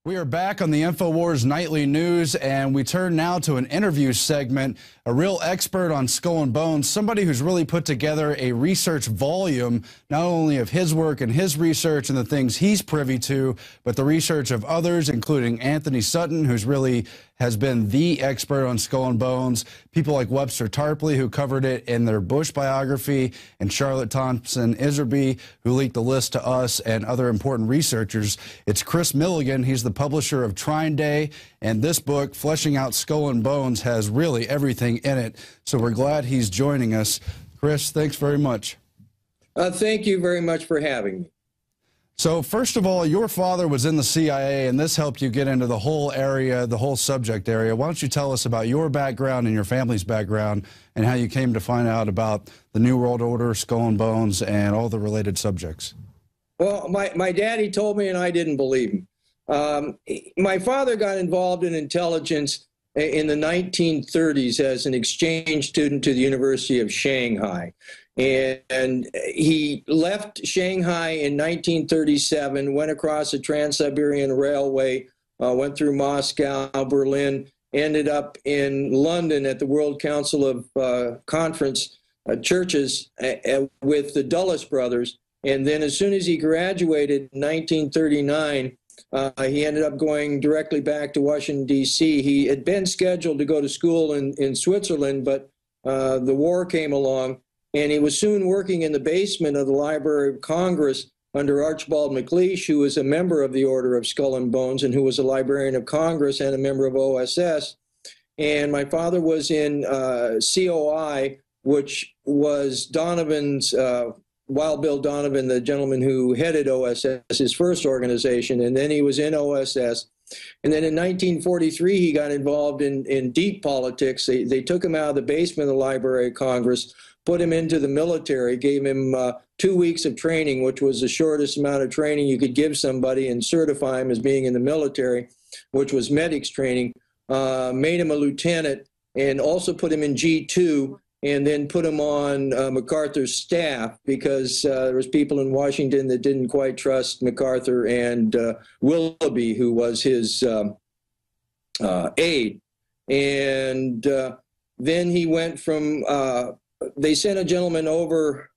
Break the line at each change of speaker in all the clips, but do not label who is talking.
We are back on the InfoWars Nightly News, and we turn now to an interview segment. A real expert on skull and bones, somebody who's really put together a research volume, not only of his work and his research and the things he's privy to, but the research of others, including Anthony Sutton, who's really has been the expert on skull and bones, people like Webster Tarpley, who covered it in their Bush biography, and Charlotte Thompson Iserby, who leaked the list to us, and other important researchers. It's Kris Millegan. He's the publisher of Trine Day, and this book, Fleshing Out Skull and Bones, has really everything in it. So we're glad he's joining us. Kris, thanks very much.
Thank you very much for having me.
So first of all, your father was in the CIA, and this helped you get into the whole area, the whole subject area. Why don't you tell us about your background and your family's background and how you came to find out about the New World Order, skull and bones, and all the related subjects?
Well, my daddy told me, and I didn't believe him. My father got involved in intelligence in the 1930s as an exchange student to the University of Shanghai. And he left Shanghai in 1937, went across the Trans-Siberian Railway, went through Moscow, Berlin, ended up in London at the World Council of Conference Churches with the Dulles brothers. And then as soon as he graduated in 1939, he ended up going directly back to Washington, D.C. He had been scheduled to go to school in Switzerland, but the war came along. And he was soon working in the basement of the Library of Congress under Archibald MacLeish, who was a member of the Order of Skull and Bones and who was a Librarian of Congress and a member of OSS. And my father was in COI, which was Donovan's, Wild Bill Donovan, the gentleman who headed OSS, his first organization. And then he was in OSS. And then in 1943, he got involved in deep politics. They took him out of the basement of the Library of Congress, put him into the military, gave him 2 weeks of training, which was the shortest amount of training you could give somebody and certify him as being in the military, which was medics training, made him a lieutenant, and also put him in G2, and then put him on MacArthur's staff because there was people in Washington that didn't quite trust MacArthur and Willoughby, who was his aide. And then he went from they sent a gentleman over.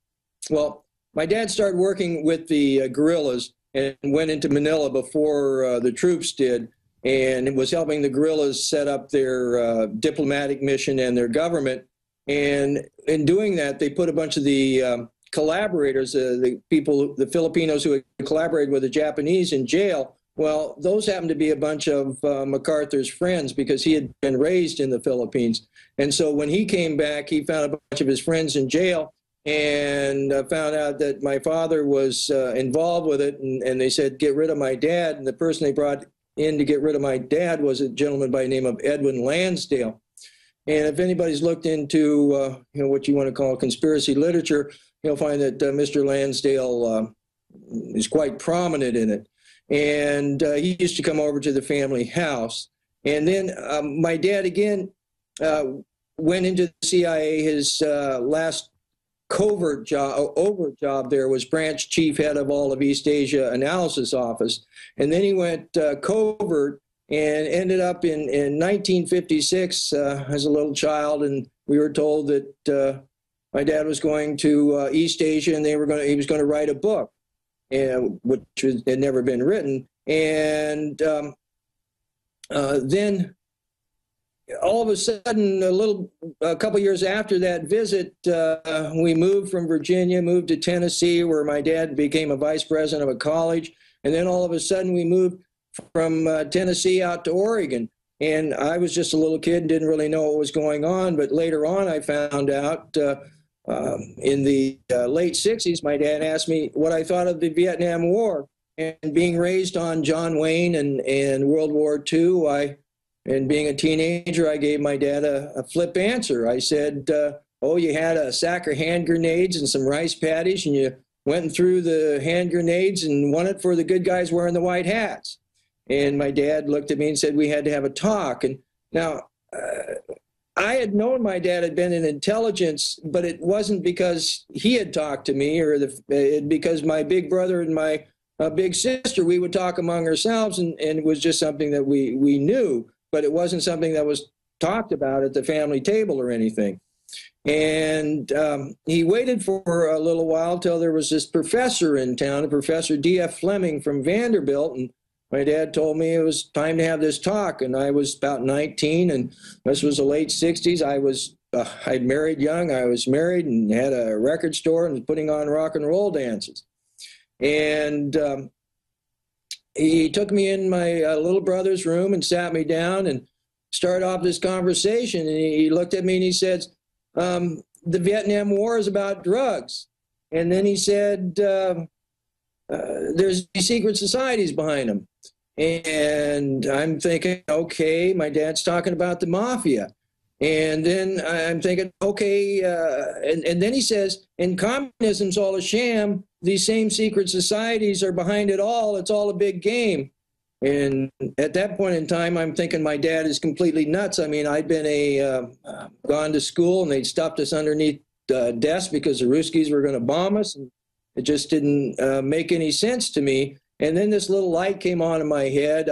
Well, my dad started working with the guerrillas and went into Manila before the troops did, and was helping the guerrillas set up their diplomatic mission and their government. And in doing that, they put a bunch of the collaborators, the people, the Filipinos who had collaborated with the Japanese, in jail. Well, those happened to be a bunch of MacArthur's friends because he had been raised in the Philippines. And so when he came back, he found a bunch of his friends in jail and found out that my father was involved with it. And they said, get rid of my dad. And the person they brought in to get rid of my dad was a gentleman by the name of Edwin Lansdale. And if anybody's looked into what you want to call conspiracy literature, you'll find that Mr. Lansdale is quite prominent in it. And he used to come over to the family house. And then my dad, again, went into the CIA. His last overt job there was branch chief head of all of East Asia Analysis Office. And then he went covert and ended up in 1956 as a little child. And we were told that my dad was going to East Asia, and he was going to write a book. Which had never been written. And then all of a sudden, a couple years after that visit, we moved from Virginia, moved to Tennessee, where my dad became a vice president of a college. And then all of a sudden, we moved from Tennessee out to Oregon. And I was just a little kid and didn't really know what was going on. But later on, I found out in the late 60s, my dad asked me what I thought of the Vietnam War. And being raised on John Wayne and World War II, and being a teenager, I gave my dad a flip answer. I said, oh, you had a sack of hand grenades and some rice patties, and you went and threw the hand grenades and won it for the good guys wearing the white hats. And my dad looked at me and said we had to have a talk. And now, I had known my dad had been in intelligence, but it wasn't because he had talked to me or because my big brother and my big sister, we would talk among ourselves, and it was just something that we knew, but it wasn't something that was talked about at the family table or anything. And he waited for a little while till there was this professor in town, Professor D.F. Fleming from Vanderbilt, and my dad told me it was time to have this talk, and I was about 19, and this was the late 60s. I'd married young. I was married and had a record store and was putting on rock and roll dances. And he took me in my little brother's room and sat me down and started off this conversation. And he looked at me and he said, the Vietnam War is about drugs. And then he said, there's these secret societies behind them. And I'm thinking, okay, my dad's talking about the mafia. And then I'm thinking, okay, and then he says, and communism's all a sham. These same secret societies are behind it all. It's all a big game. And at that point in time, I'm thinking my dad is completely nuts. I mean, I'd been gone to school, and they'd stuffed us underneath the desk because the Ruskies were going to bomb us. And it just didn't make any sense to me. And then this little light came on in my head.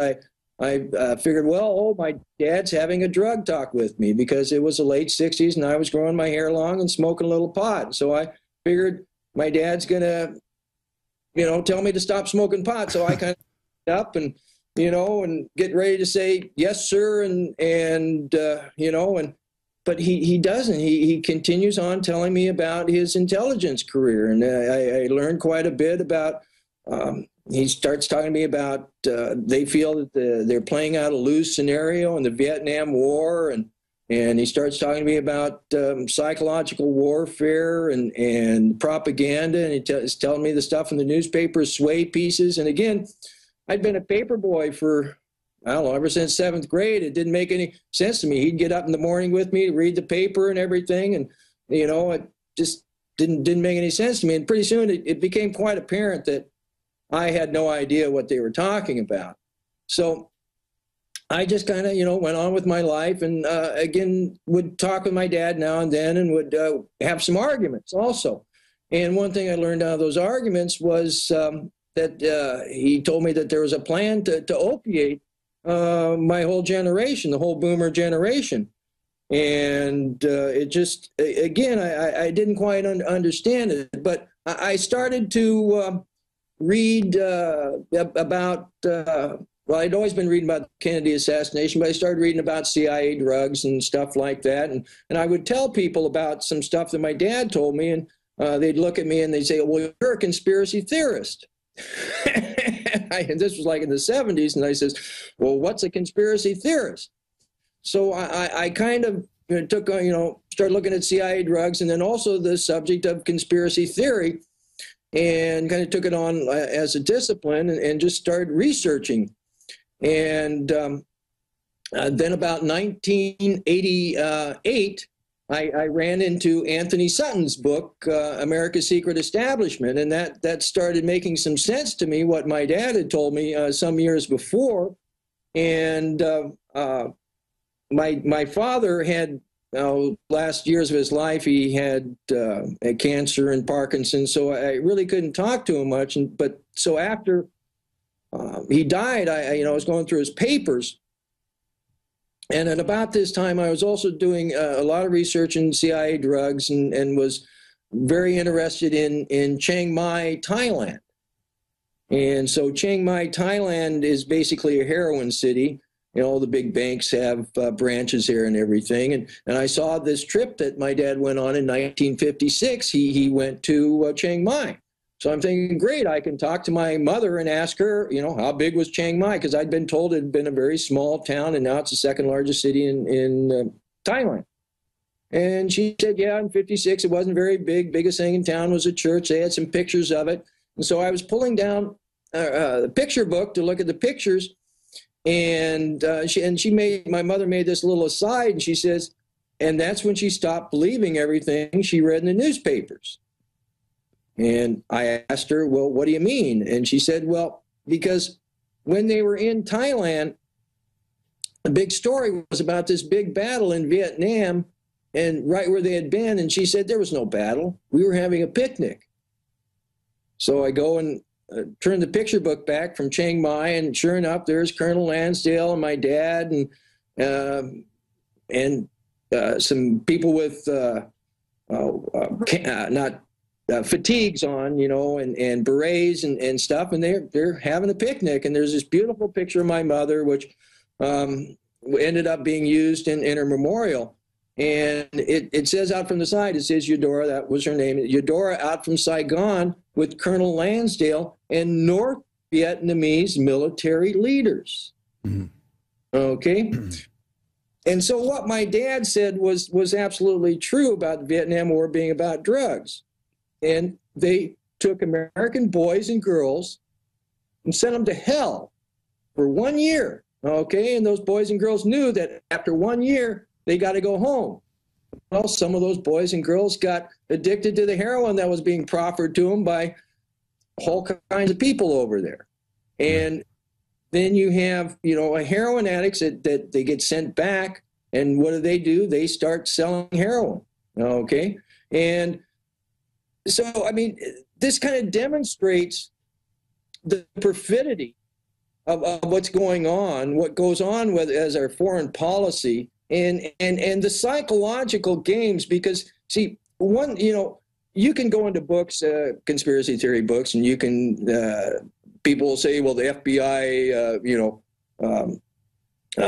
I figured, well, my dad's having a drug talk with me, because it was the late 60s and I was growing my hair long and smoking a little pot. So I figured my dad's going to, tell me to stop smoking pot. So I kind of up and, and get ready to say, yes, sir. But he doesn't. He continues on telling me about his intelligence career. And I learned quite a bit about, he starts talking to me about they feel that they're playing out a lose scenario in the Vietnam War, and he starts talking to me about psychological warfare and propaganda, and he's telling me the stuff in the newspaper, sway pieces. And again, I'd been a paper boy for, I don't know, ever since 7th grade. It didn't make any sense to me. He'd get up in the morning with me, read the paper and everything, and it just didn't make any sense to me. And pretty soon it became quite apparent that I had no idea what they were talking about. So I just kind of, went on with my life, and again, would talk with my dad now and then, and would have some arguments also. And one thing I learned out of those arguments was that he told me that there was a plan to opiate my whole generation, the whole boomer generation. And it just, again, I didn't quite understand it, but I started to read about, well, I'd always been reading about the Kennedy assassination, but I started reading about CIA drugs and stuff like that. And I would tell people about some stuff that my dad told me, and they'd look at me and they'd say, well, you're a conspiracy theorist. And this was like in the 70s. And I says, well, what's a conspiracy theorist? So I kind of took, started looking at CIA drugs, and then also the subject of conspiracy theory, and kind of took it on as a discipline, and just started researching. And then about 1988, I ran into Anthony Sutton's book, America's Secret Establishment, and that started making some sense to me, what my dad had told me some years before. And my father had, last years of his life, he had cancer and Parkinson's, so I really couldn't talk to him much. But so after he died, I was going through his papers, and at about this time, I was also doing a lot of research in CIA drugs, and was very interested in Chiang Mai, Thailand. And so Chiang Mai, Thailand is basically a heroin city. The big banks have branches here and everything. And I saw this trip that my dad went on in 1956. He went to Chiang Mai. So I'm thinking, great, I can talk to my mother and ask her, how big was Chiang Mai? Because I'd been told it had been a very small town, and now it's the second largest city in Thailand. And she said, yeah, in 56, it wasn't very big. Biggest thing in town was a church. They had some pictures of it. And so I was pulling down the picture book to look at the pictures. And my mother made this little aside, and she says, and that's when she stopped believing everything she read in the newspapers. And I asked her, well, what do you mean? And she said, well, because when they were in Thailand, the big story was about this big battle in Vietnam, and right where they had been. And she said, there was no battle. We were having a picnic. So I go and turned the picture book back from Chiang Mai, and sure enough, there's Colonel Lansdale and my dad, and some people with not fatigues on, and berets and stuff, and they're having a picnic. And there's this beautiful picture of my mother, which ended up being used in her memorial. And it says out from the side, it says Eudora, that was her name, Eudora out from Saigon with Colonel Lansdale and North Vietnamese military leaders. Mm-hmm. Okay? And so what my dad said was absolutely true about the Vietnam War being about drugs. And they took American boys and girls and sent them to hell for 1 year. Okay? And those boys and girls knew that after 1 year, they got to go home. Well, some of those boys and girls got addicted to the heroin that was being proffered to them by whole kinds of people over there. And then you have, a heroin addicts that they get sent back. And what do? They start selling heroin. Okay? And so, I mean, this kind of demonstrates the perfidy of what's going on, what goes on with as our foreign policy, and the psychological games. Because, see, you can go into books, conspiracy theory books, and you can, people will say, well, the FBI,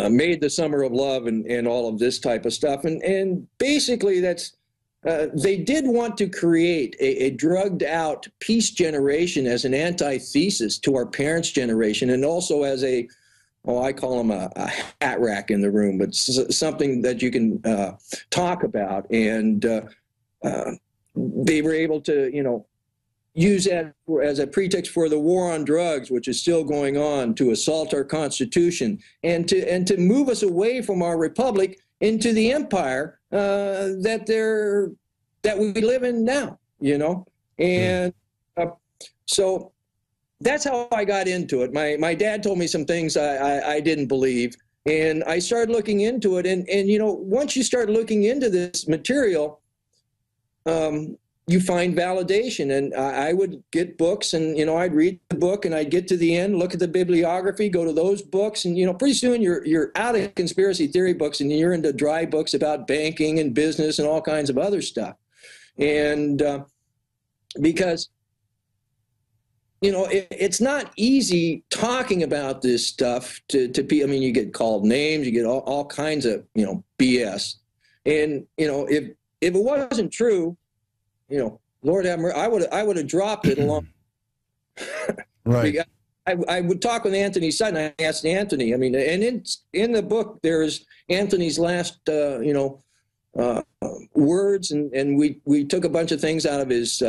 made the Summer of Love and all of this type of stuff. And basically that's, they did want to create a drugged out peace generation as an antithesis to our parents' generation, and also as I call them a hat rack in the room, but something that you can talk about. And they were able to, use that as a pretext for the war on drugs, which is still going on, to assault our Constitution and to move us away from our republic into the empire that we live in now, And so that's how I got into it. My dad told me some things I didn't believe, and I started looking into it. And once you start looking into this material, you find validation. And I would get books, and I'd read the book, and I'd get to the end, look at the bibliography, go to those books, and pretty soon you're out of conspiracy theory books, and you're into dry books about banking and business and all kinds of other stuff. And because it's not easy talking about this stuff to people. I mean, you get called names, you get all kinds of BS, and if it wasn't true, Lord have mercy, I would have dropped it along.
Right.
I would talk with Anthony Sutton. I asked Anthony. I mean, and in the book there's Anthony's last words, and we took a bunch of things out of his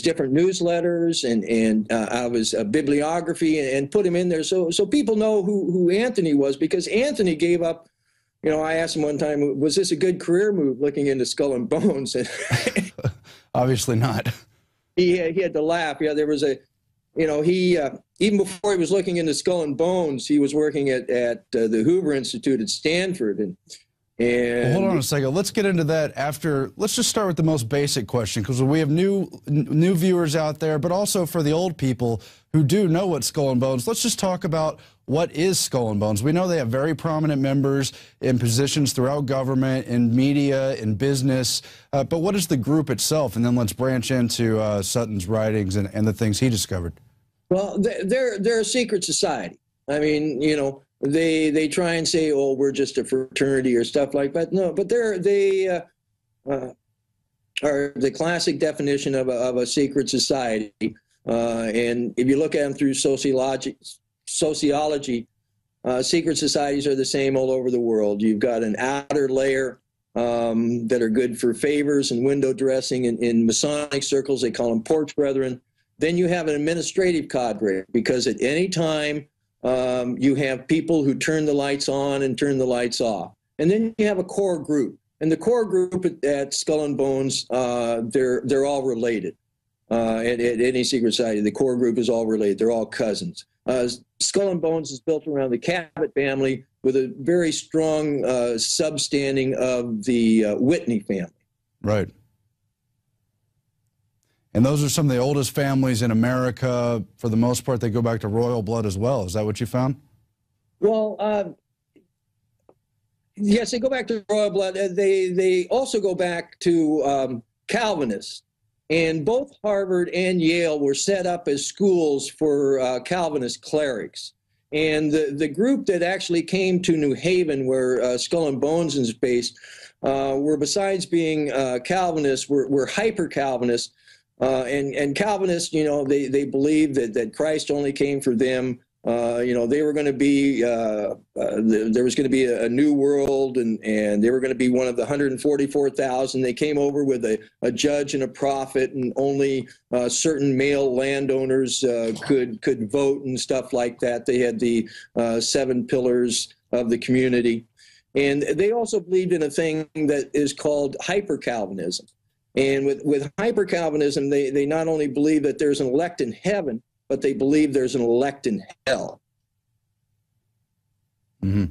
different newsletters and out of his bibliography and put him in there so people know who Anthony was, because Anthony gave up. I asked him one time, was this a good career move, looking into Skull and Bones? And
obviously not.
He had to laugh. Yeah, there was he even before he was looking into Skull and Bones, he was working at the Hoover Institute at Stanford. And
well, hold on a second. Let's get into that after. Let's just start with the most basic question, because we have new viewers out there, but also for the old people who do know what Skull and Bones. Let's just talk about what is Skull and Bones. We know they have very prominent members in positions throughout government, in media, in business, but what is the group itself? And then let's branch into Sutton's writings and the things he discovered.
Well, they're a secret society. I mean, they try and say, oh, we're just a fraternity or stuff like that. No, but they are the classic definition of a secret society. And if you look at them through sociology, secret societies are the same all over the world. You've got an outer layer that are good for favors and window dressing. In Masonic circles, they call them porch brethren. Then you have an administrative cadre, because at any time you have people who turn the lights on and turn the lights off. And then you have a core group. And the core group at Skull and Bones, they're all related. At any secret society, the core group is all related. They're all cousins. Skull and Bones is built around the Cabot family with a very strong substanding of the Whitney family.
Right. And those are some of the oldest families in America. For the most part, they go back to royal blood as well. Is that what you found?
Well, yes, they go back to royal blood. They also go back to Calvinists. And both Harvard and Yale were set up as schools for Calvinist clerics. And the group that actually came to New Haven, where Skull and Bones is based, were, besides being Calvinists, were hyper-Calvinists. And Calvinists, they believed that Christ only came for them. They were going to be, there was going to be a new world, and they were going to be one of the 144,000. They came over with a judge and a prophet, and only certain male landowners could vote and stuff like that. They had the 7 pillars of the community. And they also believed in a thing that is called hyper-Calvinism. And with hyper-Calvinism, they not only believe that there's an elect in heaven, but they believe there's an elect in hell.
Mm-hmm.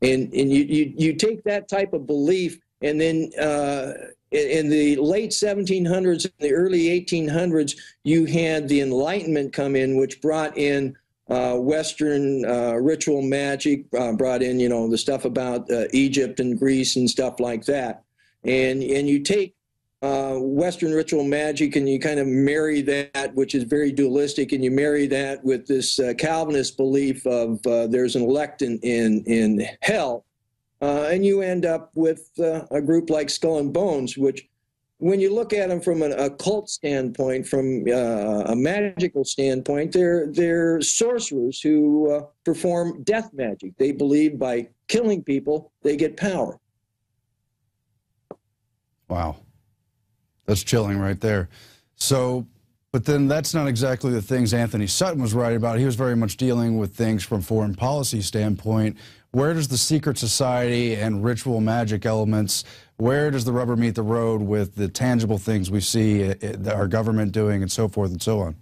And you take that type of belief, and then in the late 1700s and the early 1800s, you had the Enlightenment come in, which brought in Western ritual magic, brought in, the stuff about Egypt and Greece and stuff like that. And you take Western ritual magic and you kind of marry that, which is very dualistic, and you marry that with this Calvinist belief of there's an elect in hell, and you end up with a group like Skull and Bones, which, when you look at them from an occult standpoint, from a magical standpoint, they're sorcerers who perform death magic. They believe by killing people, they get power.
Wow. That's chilling right there. So, but then that's not exactly the things Anthony Sutton was writing about. He was very much dealing with things from foreign policy standpoint. Where does the secret society and ritual magic elements, where does the rubber meet the road with the tangible things we see our government doing and so forth and so on?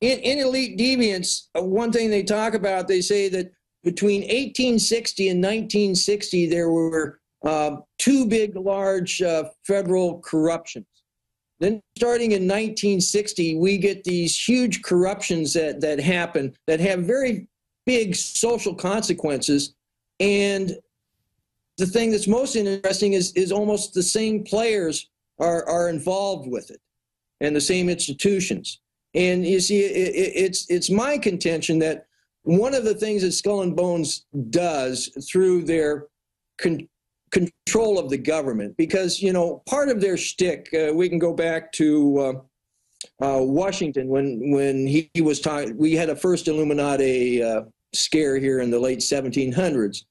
In Elite Deviants, one thing they talk about, they say that between 1860 and 1960, there were 2 big, large federal corruptions. Then starting in 1960, we get these huge corruptions that happen that have very big social consequences. And the thing that's most interesting is almost the same players are involved with it, and the same institutions. And you see, it's my contention that one of the things that Skull and Bones does through their control of the government, because, part of their shtick, we can go back to Washington when he was talking. We had a first Illuminati scare here in the late 1700s,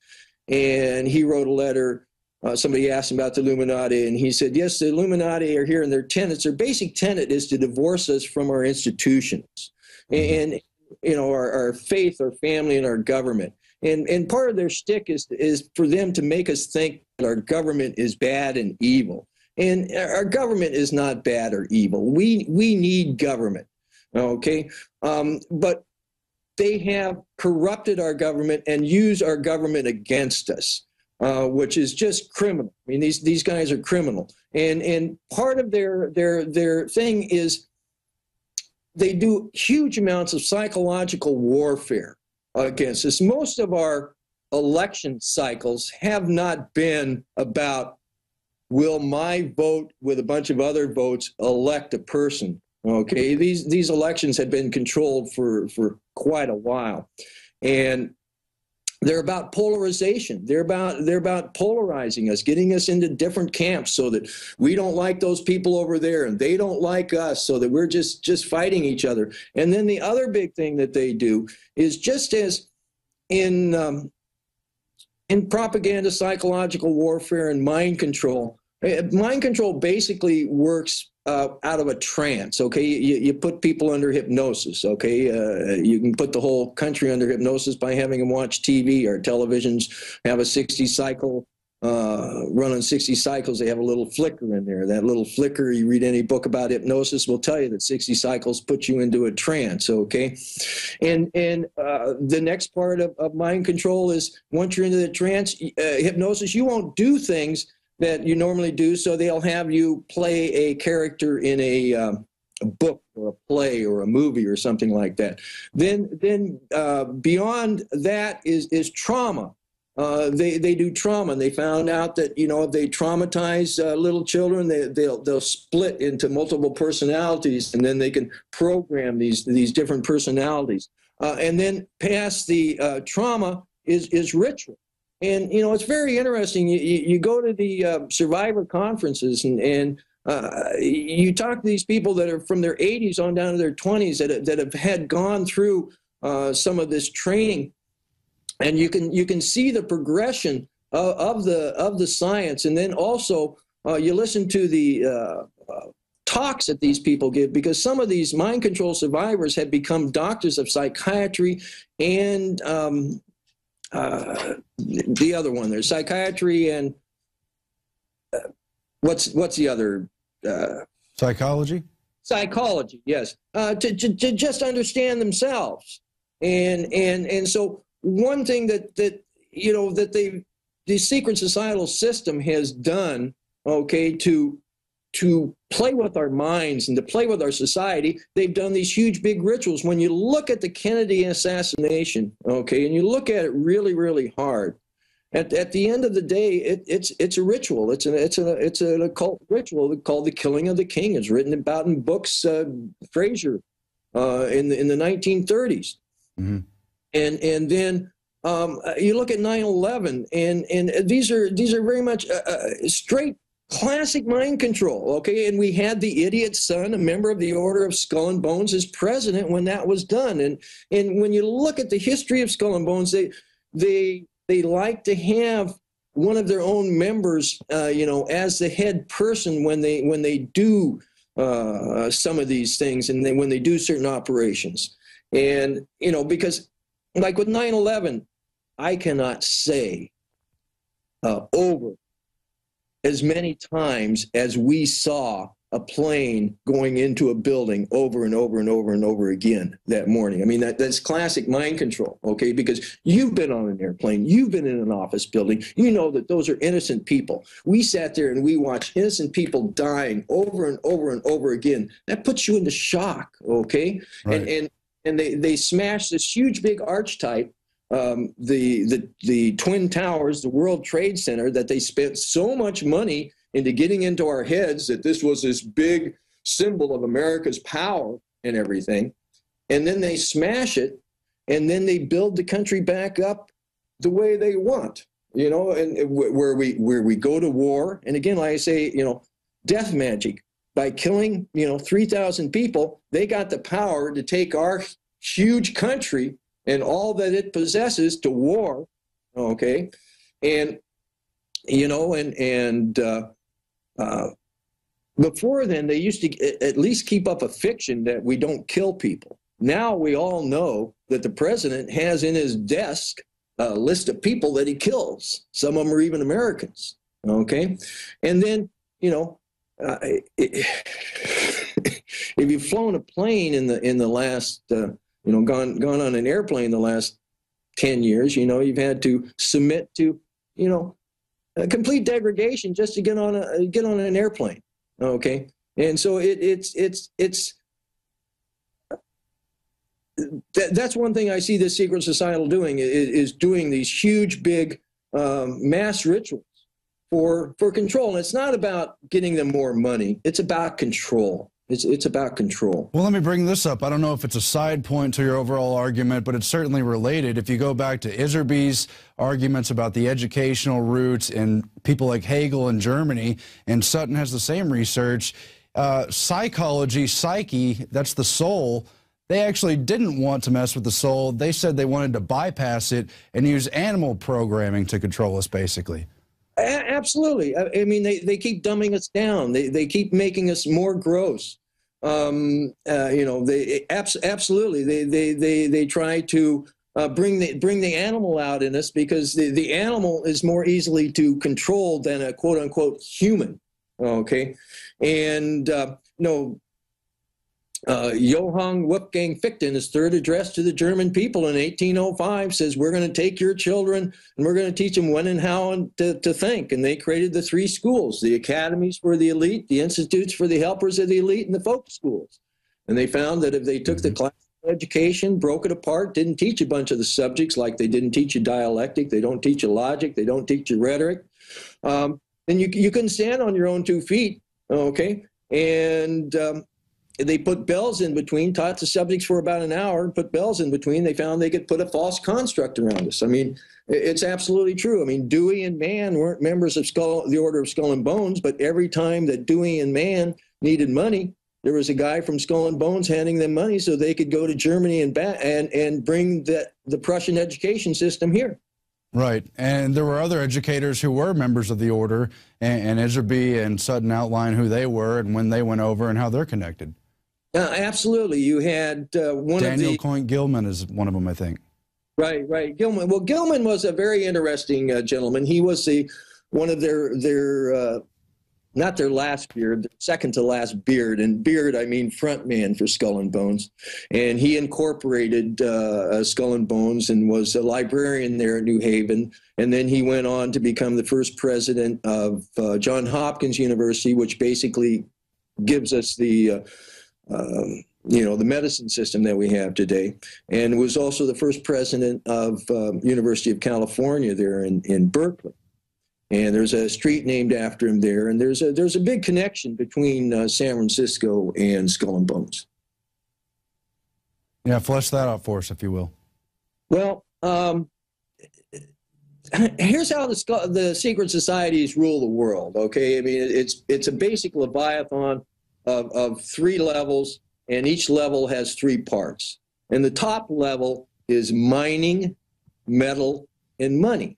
and he wrote a letter. Somebody asked him about the Illuminati, and he said, yes, the Illuminati are here, and their tenets, their basic tenet is to divorce us from our institutions and our faith, our family, and our government. And part of their shtick is for them to make us think that our government is bad and evil. And our government is not bad or evil. We need government, okay? But they have corrupted our government and use our government against us, which is just criminal. I mean, these guys are criminal. And part of their thing is they do huge amounts of psychological warfare against us. Most of our election cycles have not been about, will my vote with a bunch of other votes elect a person? Okay, these elections have been controlled for quite a while, and they're about polarization. They're about polarizing us, getting us into different camps so that we don't like those people over there and they don't like us, so that we're just fighting each other. And then the other big thing that they do is, just as in propaganda, psychological warfare, and mind control basically works out of a trance, okay? You put people under hypnosis, okay? You can put the whole country under hypnosis by having them watch TV. Our televisions have a 60 cycle, run on 60 cycles. They have a little flicker in there. That little flicker, you read any book about hypnosis, will tell you that 60 cycles put you into a trance, okay? And the next part of mind control is, once you're into the trance, hypnosis, you won't do things that you normally do. So they'll have you play a character in a book or a play or a movie or something like that. Then beyond that is trauma. They do trauma, and they found out that, you know, if they traumatize little children, they'll split into multiple personalities, and then they can program these different personalities. And then past the trauma is ritual. And, you know, it's very interesting. You go to the survivor conferences, and you talk to these people that are from their 80s on down to their 20s that have had gone through some of this training. And you can see the progression of the science, and then also you listen to the talks that these people give, because some of these mind control survivors have become doctors of psychiatry and the other one. There's psychiatry and what's the other?
Psychology. Psychology,
yes. To just understand themselves, and so. One thing that you know that the secret societal system has done, okay, to play with our minds and to play with our society, they've done these huge big rituals. When you look at the Kennedy assassination, okay, and you look at it really, really hard, at the end of the day, it's a ritual. It's an occult ritual called the killing of the king. It's written about in books, Fraser, in the 1930s. Mm-hmm. And then you look at 9/11, and these are very much straight classic mind control, okay? And we had the idiot's son, a member of the Order of Skull and Bones, as president when that was done. And when you look at the history of Skull and Bones, they like to have one of their own members, you know, as the head person when they do some of these things, and when they do certain operations. And, you know, because like with 9/11, I cannot say over as many times as we saw a plane going into a building over and over and over and over again that morning. I mean, that's classic mind control, okay? Because you've been on an airplane, you've been in an office building, you know that those are innocent people. We sat there and we watched innocent people dying over and over and over again. That puts you into shock, okay? Right. And they smashed this huge big archetype, the Twin Towers, the World Trade Center, that they spent so much money into getting into our heads that this was this big symbol of America's power and everything. And then they smash it, and then they build the country back up the way they want, you know, and where we go to war. And again, like I say, you know, death magic. By killing, you know, 3,000 people, they got the power to take our huge country and all that it possesses to war, okay? And, you know, and before then, they used to at least keep up a fiction that we don't kill people. Now we all know that the president has in his desk a list of people that he kills. Some of them are even Americans, okay? And then, you know, if you've flown a plane in the last, you know, gone on an airplane the last 10 years, you know, you've had to submit to, you know, a complete degradation just to get on an airplane, okay? And so that's one thing I see this secret societal doing is doing these huge, big mass rituals for control. And it's not about getting them more money. It's about control. It's about control.
Well, let me bring this up. I don't know if it's a side point to your overall argument, but it's certainly related. If you go back to Iserby's arguments about the educational roots and people like Hegel in Germany, and Sutton has the same research, psychology, psyche, that's the soul. They actually didn't want to mess with the soul. They said they wanted to bypass it and use animal programming to control us, basically.
Absolutely. I mean, they keep dumbing us down. They keep making us more gross. You know, they absolutely. They try to bring the animal out in us, because the animal is more easily to control than a quote unquote human. Okay, and no. Johann Wolfgang Fichte, in his third address to the German people in 1805, says, we're going to take your children and we're going to teach them when and how to think. And they created the three schools, the academies for the elite, the institutes for the helpers of the elite, and the folk schools. And they found that if they took the classical education, broke it apart, didn't teach a bunch of the subjects, like they didn't teach you dialectic, they don't teach you logic, they don't teach you rhetoric, then you couldn't stand on your own 2 feet, okay? And they put bells in between, taught the subjects for about an hour, put bells in between. They found they could put a false construct around us. I mean, it's absolutely true. I mean, Dewey and Mann weren't members of the Order of Skull and Bones, but every time that Dewey and Mann needed money, there was a guy from Skull and Bones handing them money so they could go to Germany and bring the Prussian education system here.
Right. And there were other educators who were members of the order, and Iserby and Sutton outlined who they were and when they went over and how they're connected.
Absolutely. You had
Daniel Coyne Gilman is one of them, I think.
Right. Gilman. Well, Gilman was a very interesting gentleman. He was one of their not their last beard, their second to last beard. And beard, I mean front man for Skull and Bones. And he incorporated Skull and Bones and was a librarian there at New Haven. And then he went on to become the first president of Johns Hopkins University, which basically gives us the medicine system that we have today, and was also the first president of University of California there in Berkeley. And there's a street named after him there, and there's a big connection between San Francisco and Skull and Bones.
Yeah, flesh that out for us, if you will.
Well, here's how the secret societies rule the world. Okay, I mean it's a basic Leviathan of 3 levels, and each level has 3 parts. And the top level is mining, metal, and money.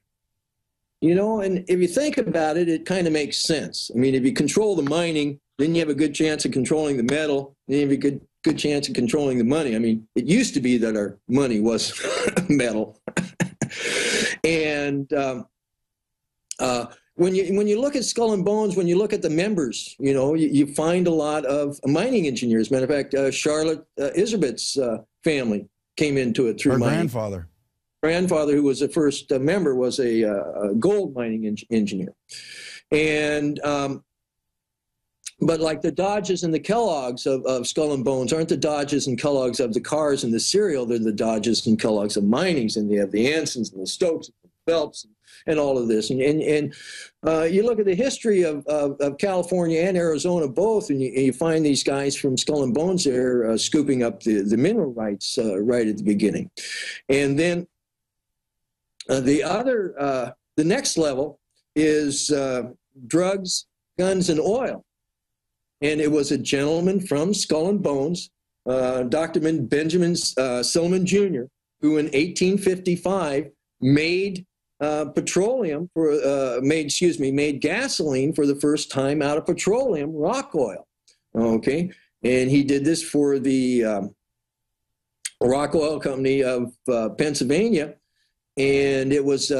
You know, and if you think about it, it kind of makes sense. I mean, if you control the mining, then you have a good chance of controlling the metal, then you have a good chance of controlling the money. I mean, it used to be that our money was metal. And when you look at Skull and Bones, when you look at the members, you know, you find a lot of mining engineers. Matter of fact, Charlotte Iserbyt's family came into it through
her
mining. Grandfather, who was the first member, was a gold mining engineer. And but like the Dodges and the Kellogg's of Skull and Bones aren't the Dodges and Kellogg's of the cars and the cereal. They're the Dodges and Kellogg's of minings, and they have the Ansons and the Stokes and the Phelps and all of this. And you look at the history of California and Arizona both, and you find these guys from Skull and Bones there scooping up the mineral rights right at the beginning. And then the next level is drugs, guns, and oil. And it was a gentleman from Skull and Bones, Dr. Benjamin Silliman Jr., who in 1855 made gasoline for the first time out of petroleum rock oil. Okay, and he did this for the Rock Oil Company of Pennsylvania, and it was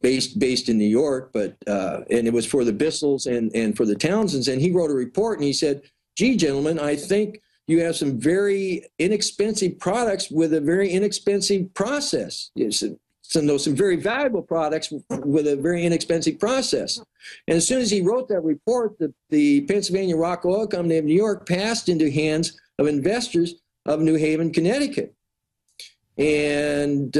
based in New York, but and it was for the Bissells and for the Townsends. And he wrote a report, and he said, "Gee, gentlemen, I think you have some very inexpensive products with a very inexpensive process. Some very valuable products with a very inexpensive process." And as soon as he wrote that report, the Pennsylvania Rock Oil Company of New York passed into hands of investors of New Haven, Connecticut. And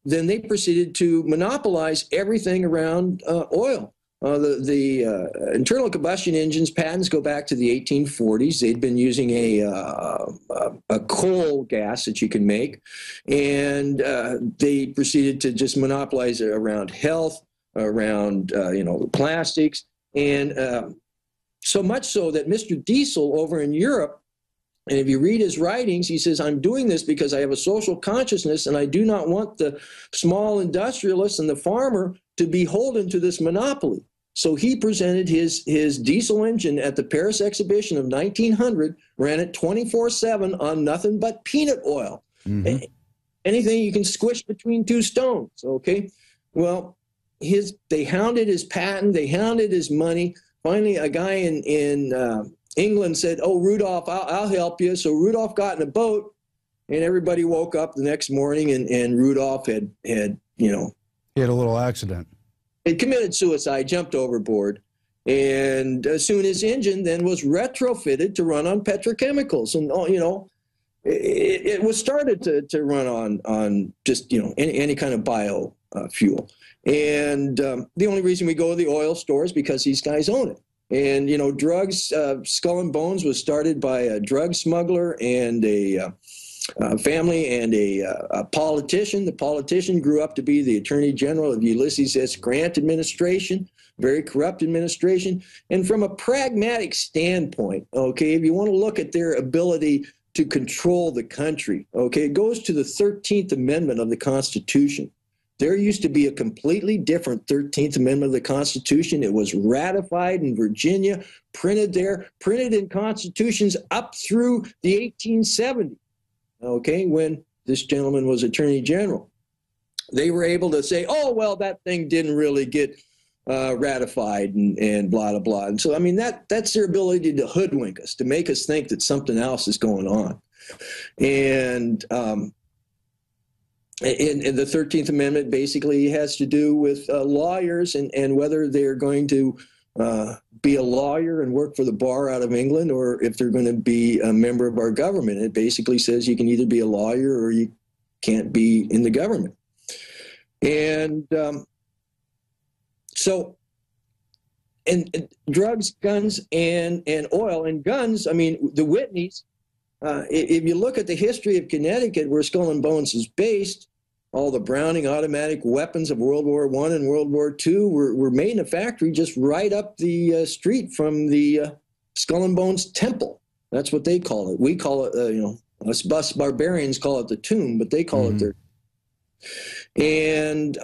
then they proceeded to monopolize everything around oil. The internal combustion engines patents go back to the 1840s. They'd been using a coal gas that you can make, and they proceeded to just monopolize it around health, around plastics, and so much so that Mr. Diesel over in Europe, and if you read his writings, he says, "I'm doing this because I have a social consciousness, and I do not want the small industrialist and the farmer to be beholden to this monopoly." So he presented his diesel engine at the Paris exhibition of 1900, ran it 24/7 on nothing but peanut oil. Mm-hmm. Anything you can squish between 2 stones, okay? Well, they hounded his patent, they hounded his money. Finally, a guy in England said, "Oh, Rudolph, I'll help you." So Rudolph got in a boat, and everybody woke up the next morning, and Rudolph had
he had a little accident.
He committed suicide, jumped overboard, and soon his engine then was retrofitted to run on petrochemicals, and it was started to run on just any kind of bio fuel. And the only reason we go to the oil store is because these guys own it. And drugs, Skull and Bones was started by a drug smuggler and a family and a politician. The politician grew up to be the Attorney General of Ulysses S. Grant administration, very corrupt administration. And from a pragmatic standpoint, okay, if you want to look at their ability to control the country, okay, it goes to the 13th Amendment of the Constitution. There used to be a completely different 13th Amendment of the Constitution. It was ratified in Virginia, printed there, printed in constitutions up through the 1870s. Okay, when this gentleman was Attorney General. They were able to say, oh, well, that thing didn't really get ratified and blah, blah, blah. And so, I mean, that's their ability to hoodwink us, to make us think that something else is going on. And in the 13th Amendment basically has to do with lawyers and whether they're going to be a lawyer and work for the bar out of England, or if they're going to be a member of our government. It basically says you can either be a lawyer or you can't be in the government. And so, and drugs, guns, and oil. And guns, I mean, the Whitneys, if you look at the history of Connecticut, where Skull and Bones is based, all the Browning automatic weapons of World War I and World War II were made in a factory just right up the street from the Skull and Bones Temple. That's what they call it. We call it, us barbarians call it the tomb, but they call it their. And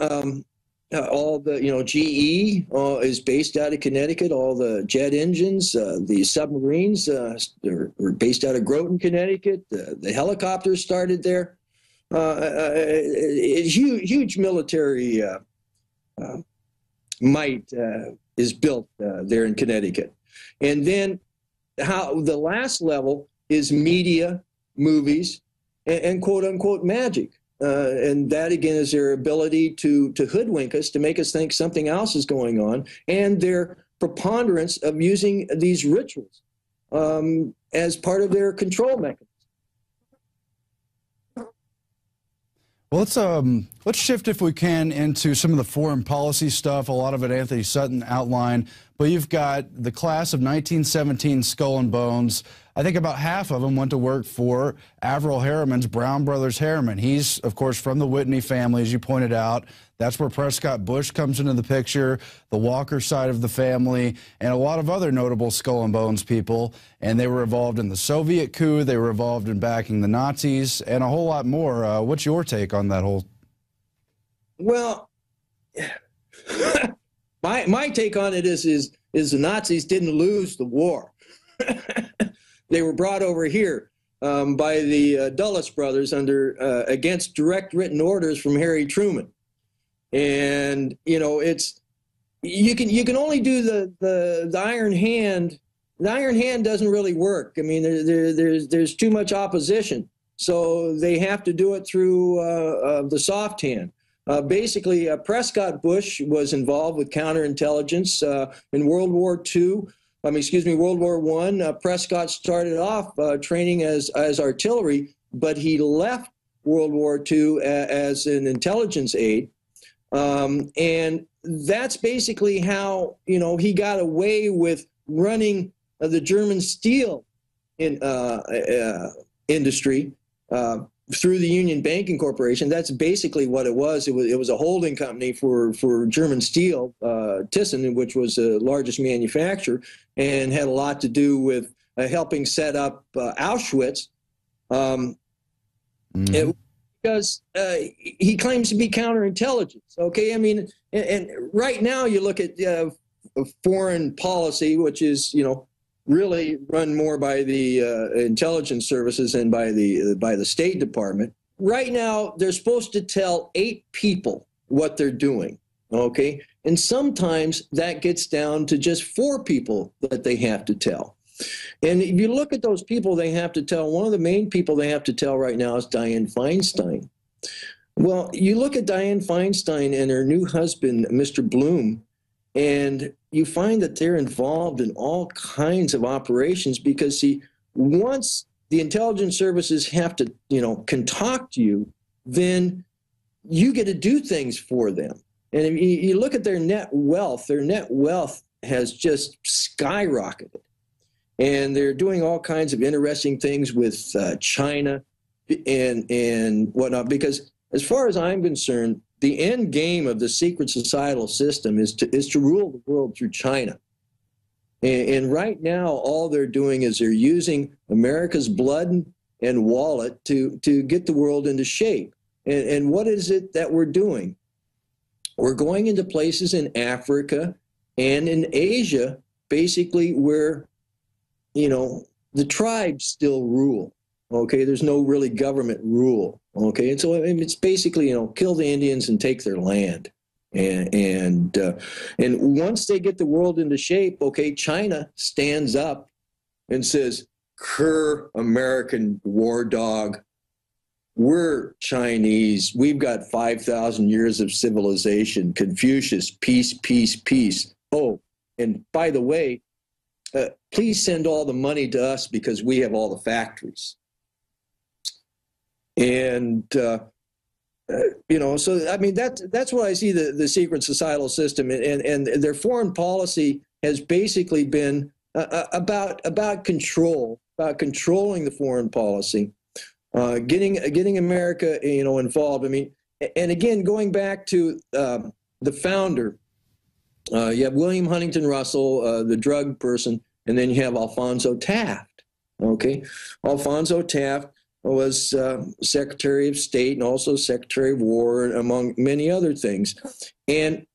all the, GE is based out of Connecticut. All the jet engines, the submarines are based out of Groton, Connecticut. The helicopters started there. Huge military might is built there in Connecticut. And then how the last level is media, movies, and quote unquote magic. And that again is their ability to hoodwink us, to make us think something else is going on, and their preponderance of using these rituals as part of their control mechanism.
Well, let's shift, if we can, into some of the foreign policy stuff. A lot of it Anthony Sutton outlined, but you've got the class of 1917 Skull and Bones. I think about half of them went to work for Averell Harriman's Brown Brothers Harriman. He's, of course, from the Whitney family, as you pointed out. That's where Prescott Bush comes into the picture, the Walker side of the family, and a lot of other notable Skull and Bones people. And they were involved in the Soviet coup. They were involved in backing the Nazis, and a whole lot more. What's your take on that whole?
Well, my take on it is the Nazis didn't lose the war. They were brought over here by the Dulles brothers against direct written orders from Harry Truman. And it's you can only do the iron hand. The iron hand doesn't really work. I mean, there's too much opposition, so they have to do it through the soft hand. Basically, Prescott Bush was involved with counterintelligence in World War II. World War I. Prescott started off training as artillery, but he left World War II as an intelligence aide. And that's basically how, he got away with running the German steel industry through the Union Banking Corporation. That's basically what it was. It was a holding company for German steel, Thyssen, which was the largest manufacturer, and had a lot to do with helping set up Auschwitz. Because he claims to be counterintelligence. Okay, I mean, and right now you look at foreign policy, which is really run more by the intelligence services and by the State Department. Right now, they're supposed to tell 8 people what they're doing. Okay, and sometimes that gets down to just 4 people that they have to tell. And if you look at those people they have to tell, one of the main people they have to tell right now is Dianne Feinstein. Well, you look at Dianne Feinstein and her new husband, Mr. Bloom, and you find that they're involved in all kinds of operations because, see, once the intelligence services have to, can talk to you, then you get to do things for them. And if you look at their net wealth has just skyrocketed. And they're doing all kinds of interesting things with China and whatnot, because as far as I'm concerned, the end game of the secret societal system is to rule the world through China. And right now, all they're doing is they're using America's blood and wallet to get the world into shape. And what is it that we're doing? We're going into places in Africa and in Asia, basically where, the tribes still rule. Okay, there's no really government rule. Okay, and so it's basically, kill the Indians and take their land. And once they get the world into shape, okay, China stands up and says, "Cur, American war dog, we're Chinese. We've got 5,000 years of civilization. Confucius, peace, peace, peace. Oh, and by the way, please send all the money to us because we have all the factories." And so I mean that's what I see the secret societal system, and their foreign policy has basically been about control, about controlling the foreign policy, getting America involved. I mean, and again, going back to the founder, you have William Huntington Russell, the drug person, and then you have Alfonso Taft. Okay, Alfonso Taft was Secretary of State and also Secretary of War, among many other things. And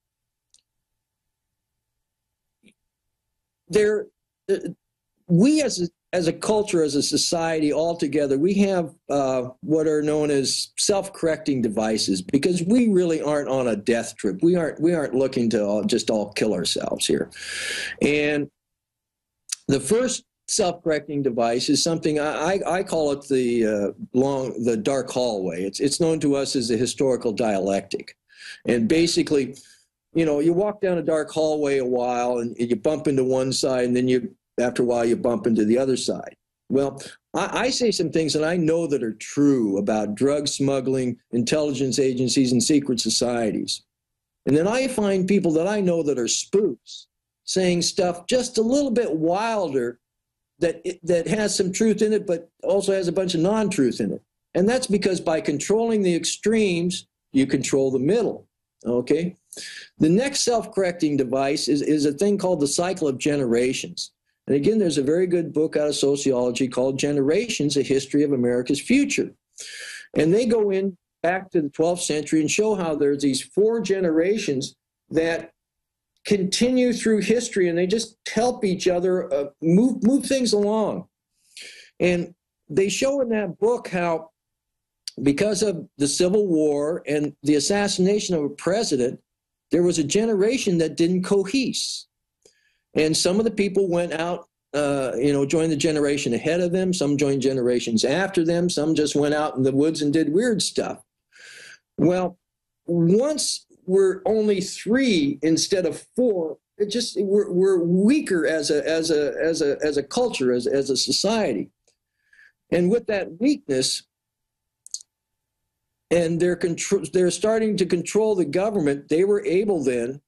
we as a culture, as a society altogether, we have what are known as self-correcting devices, because we really aren't on a death trip. We aren't looking to just all kill ourselves here. And the first self-correcting device is something I call it the dark hallway. It's known to us as the historical dialectic. And basically, you walk down a dark hallway a while and you bump into one side, and then after a while you bump into the other side. Well, I say some things that I know that are true about drug smuggling, intelligence agencies, and secret societies. And then I find people that I know that are spooks saying stuff just a little bit wilder that has some truth in it, but also has a bunch of non-truth in it. And that's because by controlling the extremes, you control the middle, okay? The next self-correcting device is a thing called the cycle of generations. And again, there's a very good book out of sociology called Generations, A History of America's Future. And they go in back to the 12th century and show how there's these 4 generations that continue through history, and they just help each other move things along. And they show in that book how, because of the Civil War and the assassination of a president, there was a generation that didn't cohese. And some of the people went out, joined the generation ahead of them. Some joined generations after them. Some just went out in the woods and did weird stuff. Well, once we're only 3 instead of 4, we're weaker as a culture, as a society. And with that weakness, and they're starting to control the government, they were able then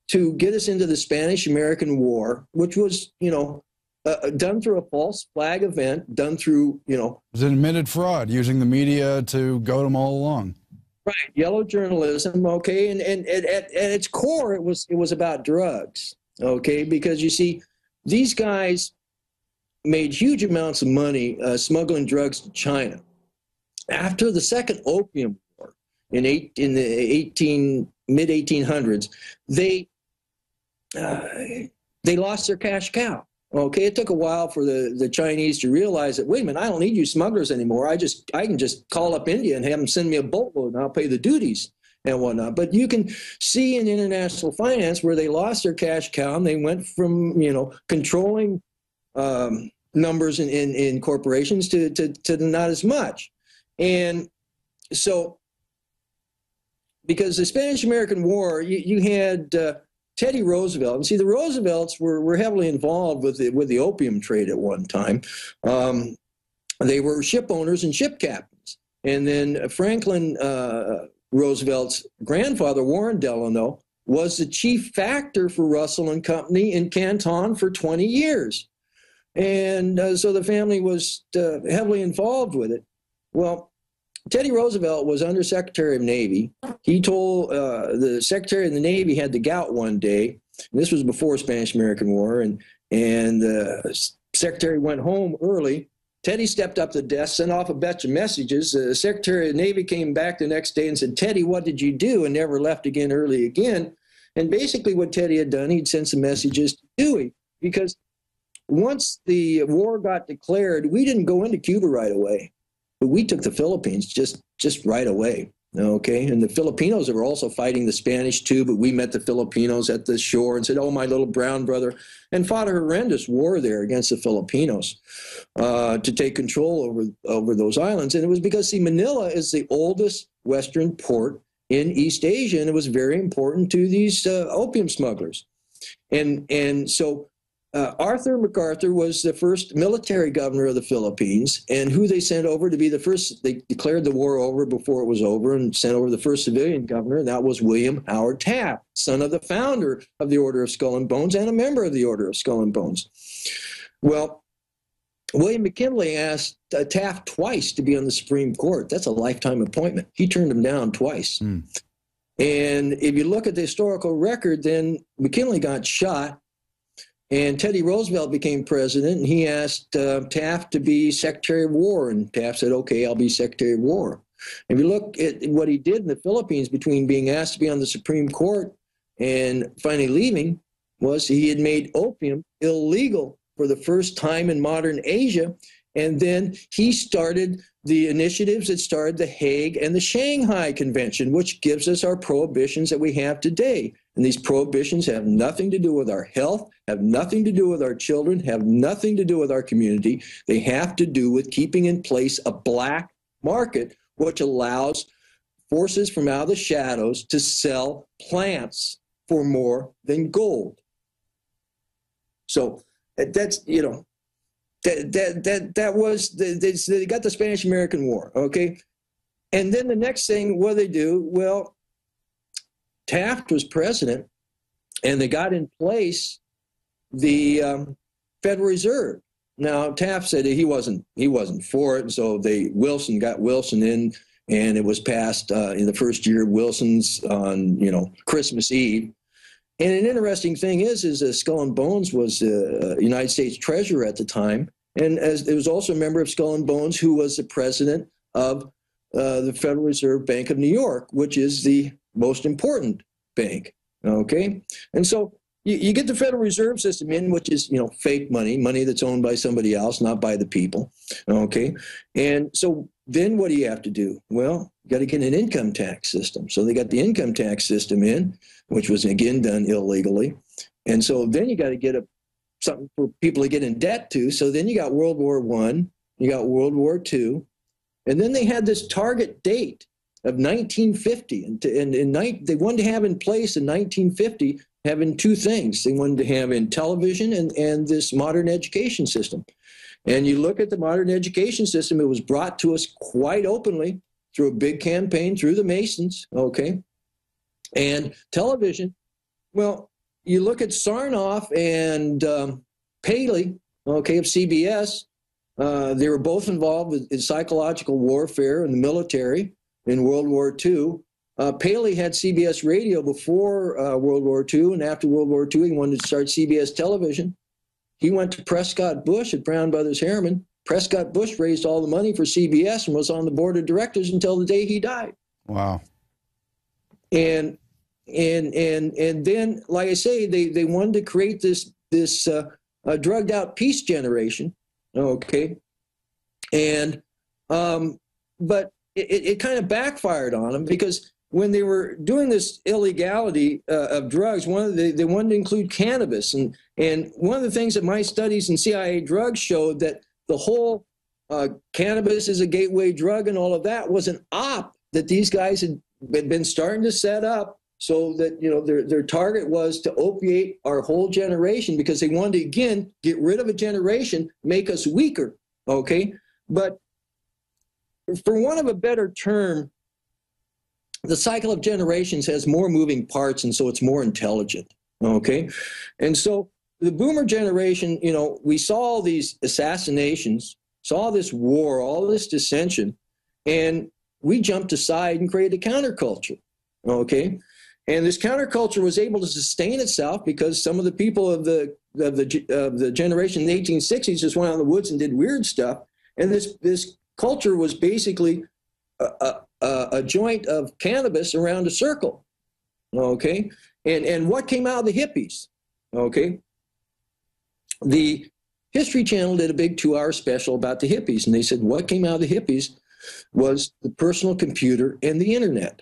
to get us into the Spanish-American War, which was, done through a false flag event, done through, It
was an admitted fraud, using the media to goad them all along.
Right, yellow journalism, okay, and at its core, it was about drugs, okay, because you see, these guys made huge amounts of money smuggling drugs to China. After the Second Opium War in the mid-1800s, they lost their cash cow. Okay, it took a while for the Chinese to realize that, wait a minute, I don't need you smugglers anymore. I can just call up India and have them send me a boatload, and I'll pay the duties and whatnot. But you can see in international finance where they lost their cash cow, and they went from controlling numbers in corporations to not as much. And so, because the Spanish-American War, you had Teddy Roosevelt, and see, the Roosevelts were heavily involved with the opium trade at one time. They were ship owners and ship captains. And then Franklin Roosevelt's grandfather, Warren Delano, was the chief factor for Russell and Company in Canton for 20 years. And so the family was heavily involved with it. Well, Teddy Roosevelt was Undersecretary of Navy. He told the Secretary of the Navy had the gout one day. And this was before Spanish-American War, and the Secretary went home early. Teddy stepped up to the desk, sent off a bunch of messages. The Secretary of the Navy came back the next day and said, "Teddy, what did you do?" and never left again early again. And basically what Teddy had done, he'd sent some messages to Dewey, because once the war got declared, we didn't go into Cuba right away, but we took the Philippines just right away. Okay, and the Filipinos were also fighting the Spanish too, but we met the Filipinos at the shore and said, "Oh, my little brown brother," and fought a horrendous war there against the Filipinos to take control over those islands. And it was because, see, Manila is the oldest Western port in East Asia, and it was very important to these opium smugglers. And so Arthur MacArthur was the first military governor of the Philippines, and who they sent over to be the first, they declared the war over before it was over and sent over the first civilian governor, and that was William Howard Taft, son of the founder of the Order of Skull and Bones and a member of the Order of Skull and Bones. Well, William McKinley asked Taft twice to be on the Supreme Court. That's a lifetime appointment. He turned him down twice. And if you look at the historical record, then McKinley got shot, and Teddy Roosevelt became president, and he asked Taft to be Secretary of War, and Taft said, "Okay, I'll be Secretary of War." If you look at what he did in the Philippines between being asked to be on the Supreme Court and finally leaving, was he had made opium illegal for the first time in modern Asia, and then he started the initiatives that started the Hague and the Shanghai Convention, which gives us our prohibitions that we have today. And these prohibitions have nothing to do with our health, have nothing to do with our children, have nothing to do with our community. They have to do with keeping in place a black market, which allows forces from out of the shadows to sell plants for more than gold. So that's, you know, that was, they got the Spanish-American War, okay? And then the next thing, what do they do? Well, Taft was president, and they got in place the Federal Reserve. Now, Taft said he wasn't for it, and so Wilson got Wilson in, and it was passed in the first year of Wilson's on, Christmas Eve. And an interesting thing is Skull and Bones was United States Treasurer at the time, and it was also a member of Skull and Bones who was the president of the Federal Reserve Bank of New York, which is the most important bank. Okay, and so you get the Federal Reserve System in, which is fake money that's owned by somebody else, not by the people. Okay, and so then what do you have to do? Well, you got to get an income tax system. So they got the income tax system in, which was again done illegally, and so then you got to get something for people to get in debt to. So then you got World War I, you got World War II, and then they had this target date of 1950, and they wanted to have in place in 1950 having two things. They wanted to have in television and this modern education system. And you look at the modern education system, it was brought to us quite openly through a big campaign through the Masons, okay? And television, well, you look at Sarnoff and Paley, okay, of CBS, they were both involved in psychological warfare in the military in World War II. Paley had CBS radio before World War II, and after World War II, he wanted to start CBS television. He went to Prescott Bush at Brown Brothers Harriman. Prescott Bush raised all the money for CBS and was on the board of directors until the day he died.
Wow.
And then, like I say, they wanted to create this drugged out peace generation. Okay. And but it kind of backfired on them, because when they were doing this illegality of drugs, they wanted to include cannabis. And one of the things that my studies in CIA drugs showed, that the whole cannabis is a gateway drug and all of that was an op that these guys had been starting to set up, so that, you know, their target was to opiate our whole generation, because they wanted to, again, get rid of a generation, make us weaker, okay? But for want of a better term, the cycle of generations has more moving parts, and so it's more intelligent, okay? And so the boomer generation, you know, we saw all these assassinations, saw this war, all this dissension, and we jumped aside and created a counterculture, okay? And this counterculture was able to sustain itself because some of the people of the generation in the 1860s just went out in the woods and did weird stuff. And this culture was basically a joint of cannabis around a circle, okay? And what came out of the hippies, okay? The History Channel did a big 2-hour special about the hippies, and they said what came out of the hippies was the personal computer and the internet,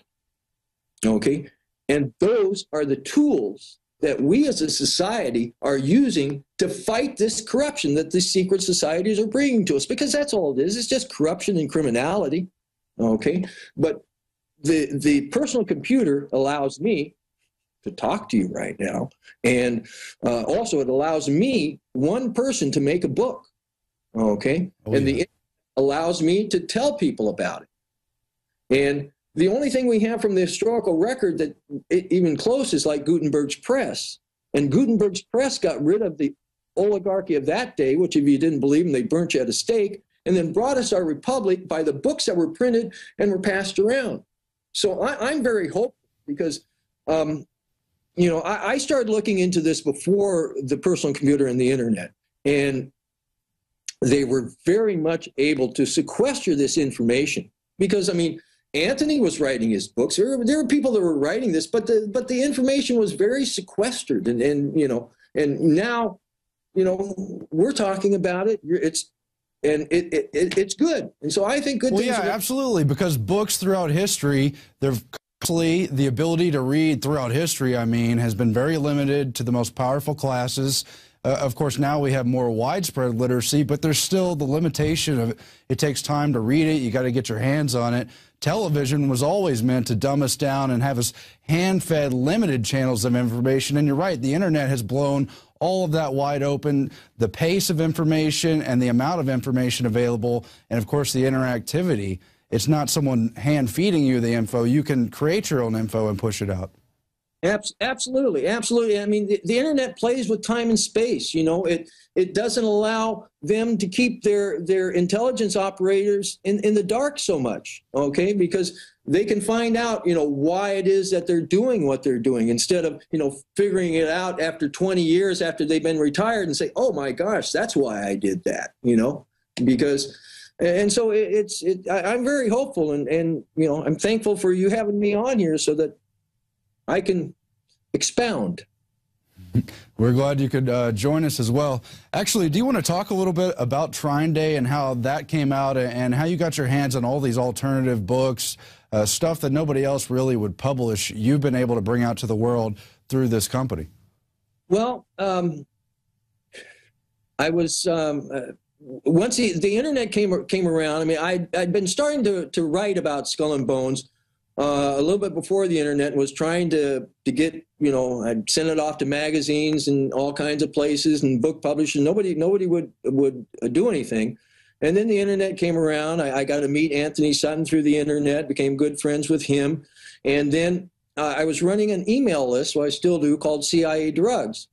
okay? And those are the tools that we as a society are using to fight this corruption that the secret societies are bringing to us, because that's all it is. It's just corruption and criminality, okay? But the personal computer allows me to talk to you right now. And also it allows me, one person, to make a book, okay? Oh, and the internet allows me to tell people about it. And the only thing we have from the historical record that even close is like Gutenberg's press. And Gutenberg's press got rid of the oligarchy of that day, which if you didn't believe them, they burnt you at a stake, and then brought us our republic by the books that were printed and were passed around. So I'm very hopeful, because, you know, I started looking into this before the personal computer and the internet, and they were very much able to sequester this information. Because, I mean, Anthony was writing his books. There were people that were writing this, but the information was very sequestered, and you know, and now, you know, we're talking about it. It's good, and so I think good.
Well,
things
yeah, absolutely, because books throughout history, the ability to read throughout history, I mean, has been very limited to the most powerful classes. Of course, now we have more widespread literacy, but there's still the limitation of it takes time to read it. You got to get your hands on it. Television was always meant to dumb us down and have us hand-fed limited channels of information. And you're right, the internet has blown all of that wide open, the pace of information and the amount of information available, and of course the interactivity. It's not someone hand-feeding you the info. You can create your own info and push it out.
Absolutely, absolutely. I mean, the internet plays with time and space. You know, it doesn't allow them to keep their intelligence operators in the dark so much, okay? Because they can find out, you know, why it is that they're doing what they're doing, instead of, you know, figuring it out after 20 years after they've been retired and say, oh my gosh, that's why I did that, you know? Because, and so I'm very hopeful, and you know, I'm thankful for you having me on here so that I can expound.
We're glad you could join us as well. Actually, do you want to talk a little bit about Trine Day and how that came out, and how you got your hands on all these alternative books, stuff that nobody else really would publish, you've been able to bring out to the world through this company?
Well, I was, once the internet came around, I mean, I'd been starting to write about Skull and Bones a little bit before the internet, was trying to get, you know, I'd send it off to magazines and all kinds of places and book publishers. Nobody would do anything. And then the internet came around. I got to meet Anthony Sutton through the internet, became good friends with him. And then I was running an email list, so I still do, called CIA Drugs.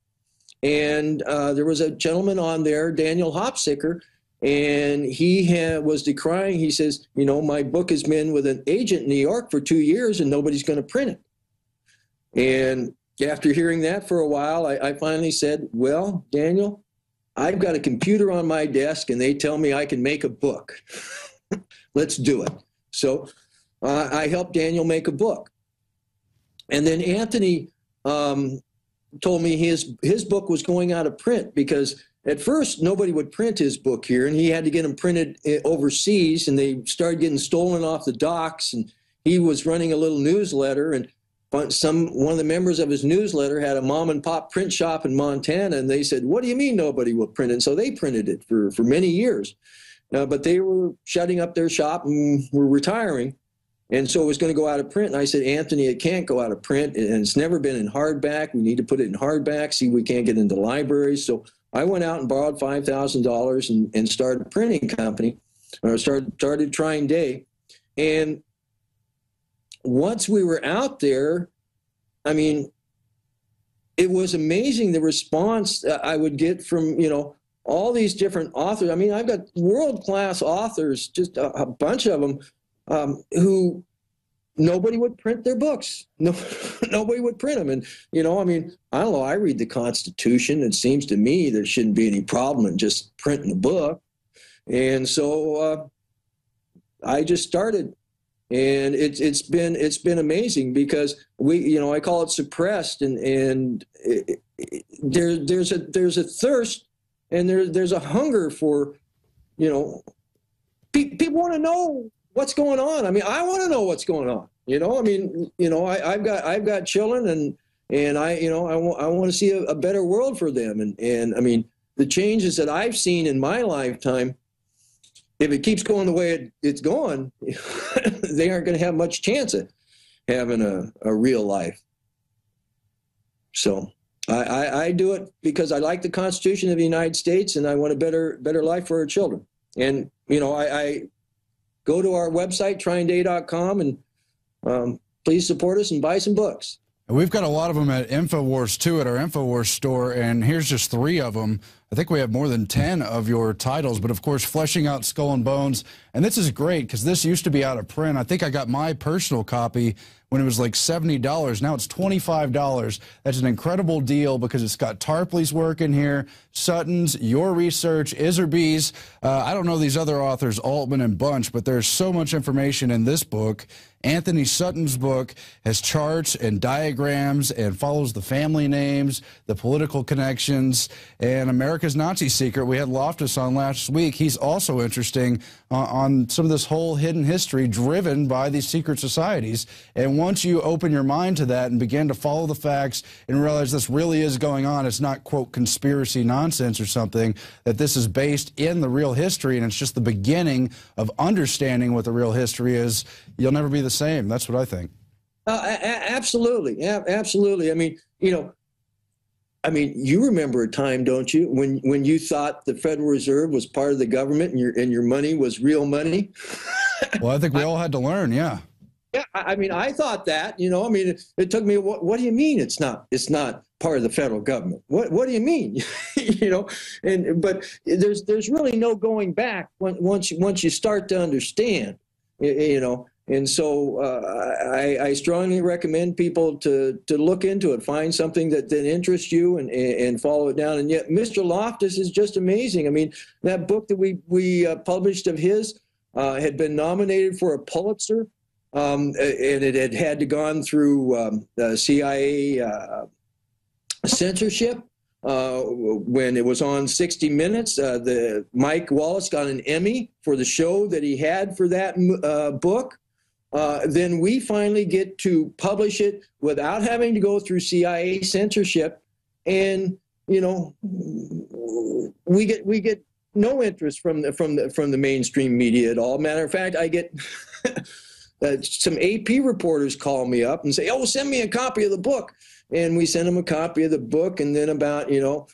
And there was a gentleman on there, Daniel Hopsicker, and he was decrying. He says, you know, my book has been with an agent in New York for 2 years and nobody's going to print it. And after hearing that for a while, I finally said, well, Daniel, I've got a computer on my desk and they tell me I can make a book. Let's do it. So I helped Daniel make a book. And then Anthony told me his book was going out of print, because at first nobody would print his book here, and he had to get them printed overseas, and they started getting stolen off the docks, and he was running a little newsletter, and one of the members of his newsletter had a mom and pop print shop in Montana, and they said, "What do you mean nobody will print it?" And so they printed it for many years. But they were shutting up their shop and were retiring. And so it was going to go out of print. And I said, "Anthony, it can't go out of print. And it's never been in hardback. We need to put it in hardback. See, we can't get into libraries." So I went out and borrowed $5,000 and started a printing company, or started Trying Day. And once we were out there, I mean, it was amazing the response I would get from, all these different authors. I mean, I've got world-class authors, just a bunch of them, who nobody would print their books. No, nobody would print them. And, I mean, I don't know, I read the Constitution. It seems to me there shouldn't be any problem in just printing a book. And so I just started. And it's been amazing because I call it suppressed, and there's a thirst, and there's a hunger for, people want to know what's going on. I mean, I want to know what's going on. I mean, I've got children, and I want to see a better world for them, and I mean, the changes that I've seen in my lifetime, if it keeps going the way it's going, they aren't going to have much chance of having a real life. So I do it because I like the Constitution of the United States, and I want a better life for our children. And, I go to our website, tryingday.com, and please support us and buy some books.
And we've got a lot of them at InfoWars, too, at our InfoWars store, and here's just 3 of them. I think we have more than 10 of your titles, but of course, Fleshing Out Skull and Bones. And this is great because this used to be out of print. I think I got my personal copy when it was like $70. Now it's $25. That's an incredible deal because it's got Tarpley's work in here, Sutton's, your research, Iserby's. I don't know these other authors, Altman and Bunch, but there's so much information in this book. Anthony Sutton's book has charts and diagrams and follows the family names, the political connections, and America's Nazi Secret. We had Loftus on last week. He's also interesting on some of this whole hidden history driven by these secret societies. And once you open your mind to that and begin to follow the facts and realize this really is going on, it's not, quote, conspiracy nonsense or something, that this is based in the real history and it's just the beginning of understanding what the real history is, you'll never be the same. That's what I think.
Absolutely. Absolutely. I mean, you remember a time, don't you, when you thought the Federal Reserve was part of the government and your money was real money?
Well, I think we all had to learn, yeah.
Yeah, I mean, I thought that, I mean, it took me, what do you mean it's not part of the federal government? What do you mean? But there's really no going back once you start to understand, And so I strongly recommend people to look into it, find something that interests you and follow it down. And yet Mr. Loftus is just amazing. I mean, that book that we published of his had been nominated for a Pulitzer, and it had to gone through CIA censorship. When it was on 60 Minutes, Mike Wallace got an Emmy for the show that he had for that book. Then we finally get to publish it without having to go through CIA censorship, and we get no interest from the mainstream media at all. Matter of fact, I get some AP reporters call me up and say, "Oh, send me a copy of the book," and we send them a copy of the book, and then about a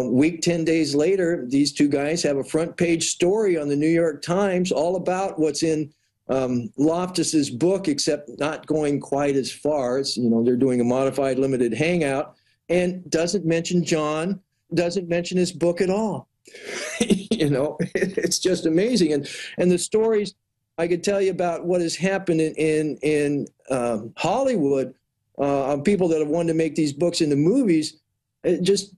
week, 10 days later, these 2 guys have a front page story on the New York Times all about what's in Loftus's book, except not going quite as far. It's, they're doing a modified limited hangout, and doesn't mention John, doesn't mention his book at all. It's just amazing. And the stories I could tell you about what has happened in Hollywood, people that have wanted to make these books into movies, it just,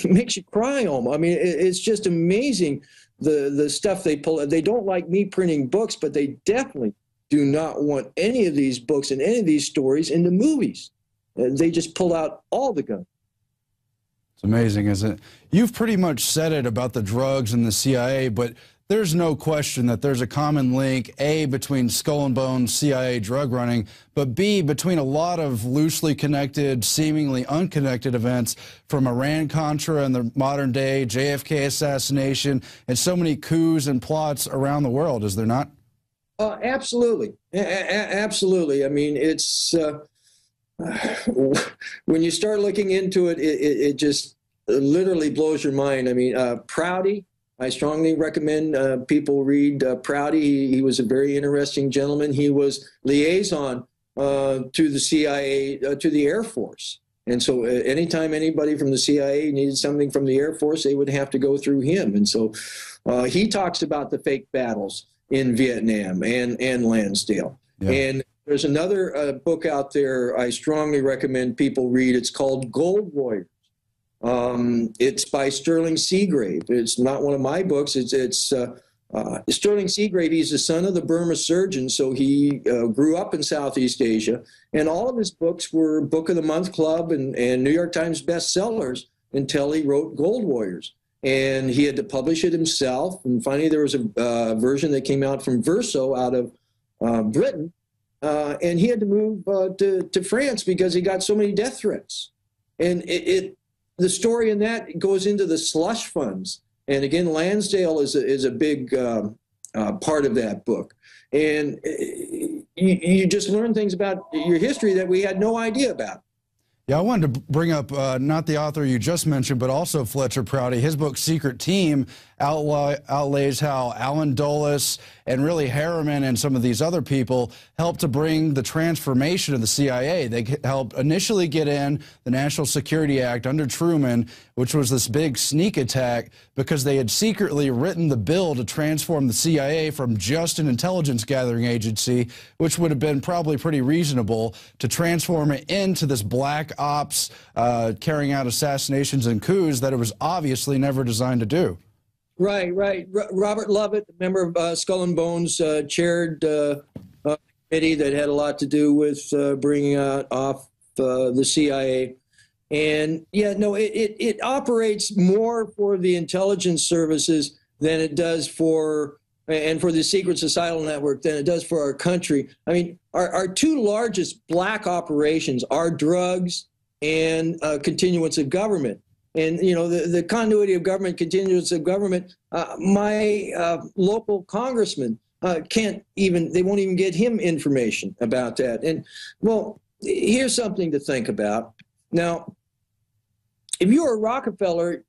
makes you cry almost. I mean, it's just amazing. The stuff they pull. They don't like me printing books, but they definitely do not want any of these books and any of these stories into movies. They just pull out all the guns.
It's amazing, isn't it? You've pretty much said it about the drugs and the CIA, but there's no question that there's a common link, A, between Skull and Bones CIA drug running, but B, between a lot of loosely connected, seemingly unconnected events from Iran-Contra and the modern day JFK assassination and so many coups and plots around the world, is there not?
Absolutely. Absolutely. I mean, it's when you start looking into it, it just literally blows your mind. I mean, Prouty, I strongly recommend people read Prouty. He was a very interesting gentleman. He was liaison to the CIA, to the Air Force. And so anytime anybody from the CIA needed something from the Air Force, they would have to go through him. And so he talks about the fake battles in Vietnam and Lansdale. Yeah. And there's another book out there I strongly recommend people read. It's called Gold Warriors. It's by Sterling Seagrave. It's not one of my books. It's Sterling Seagrave. He's the son of the Burma surgeon, so he grew up in Southeast Asia. And all of his books were Book of the Month Club and New York Times bestsellers until he wrote Gold Warriors. And he had to publish it himself. And finally, there was a version that came out from Verso out of Britain. And he had to move to France because he got so many death threats. And the story in that goes into the slush funds. And again, Lansdale is a big part of that book. And you just learn things about your history that we had no idea about.
Yeah, I wanted to bring up not the author you just mentioned, but also Fletcher Prouty. His book, Secret Team, outlays how Allen Dulles and really Harriman and some of these other people helped to bring the transformation of the CIA. They helped initially get in the National Security Act under Truman, which was this big sneak attack because they had secretly written the bill to transform the CIA from just an intelligence gathering agency, which would have been probably pretty reasonable, to transform it into this black ops carrying out assassinations and coups that it was obviously never designed to do.
Right. Robert Lovett, a member of Skull and Bones, chaired a committee that had a lot to do with bringing off the CIA. And yeah, no, it operates more for the intelligence services than it does for the secret societal network than it does for our country. I mean, our two largest black operations are drugs and continuance of government. And, you know, the continuity of government, continuance of government, my local congressman they won't even get him information about that. And, well, here's something to think about. Now, if you were a Rockefeller,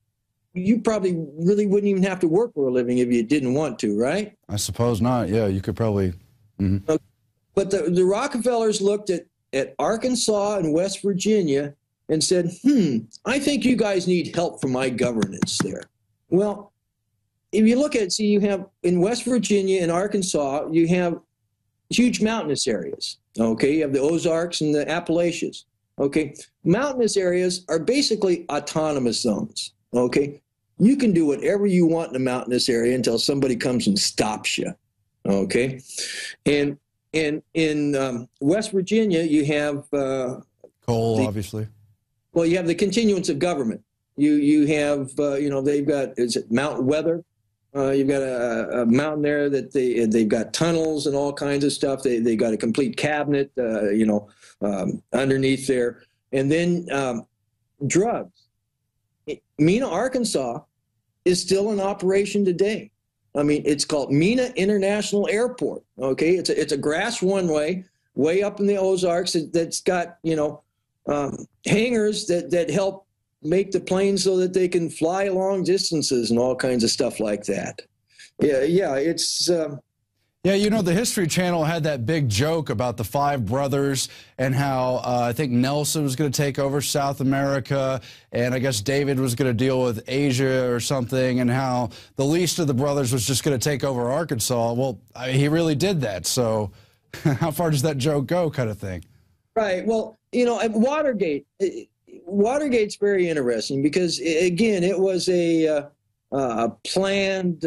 you probably really wouldn't even have to work for a living if you didn't want to, right?
I suppose not. Yeah, you could probably. Mm-hmm.
But the Rockefellers looked at Arkansas and West Virginia and said, I think you guys need help for my governance there. Well, if you look at it, see, you have in West Virginia and Arkansas, you have huge mountainous areas, okay? You have the Ozarks and the Appalachians, okay? Mountainous areas are basically autonomous zones, okay? You can do whatever you want in a mountainous area until somebody comes and stops you, okay? And in West Virginia, you have...
coal, obviously.
Well, you have the continuance of government. You have, they've got, is it Mount Weather? You've got a mountain there that they've got tunnels and all kinds of stuff. They got a complete cabinet, underneath there. And then drugs. Mena, Arkansas is still in operation today. I mean, it's called Mena International Airport. Okay, it's a grass runway way up in the Ozarks that's got, hangars that help make the planes so that they can fly long distances and all kinds of stuff like that. Yeah, it's...
Yeah, the History Channel had that big joke about the five brothers and how I think Nelson was going to take over South America, and I guess David was going to deal with Asia or something, and how the least of the brothers was just going to take over Arkansas. Well, he really did that, so how far does that joke go, kind of thing?
Right. Well, Watergate's very interesting because, again, it was a planned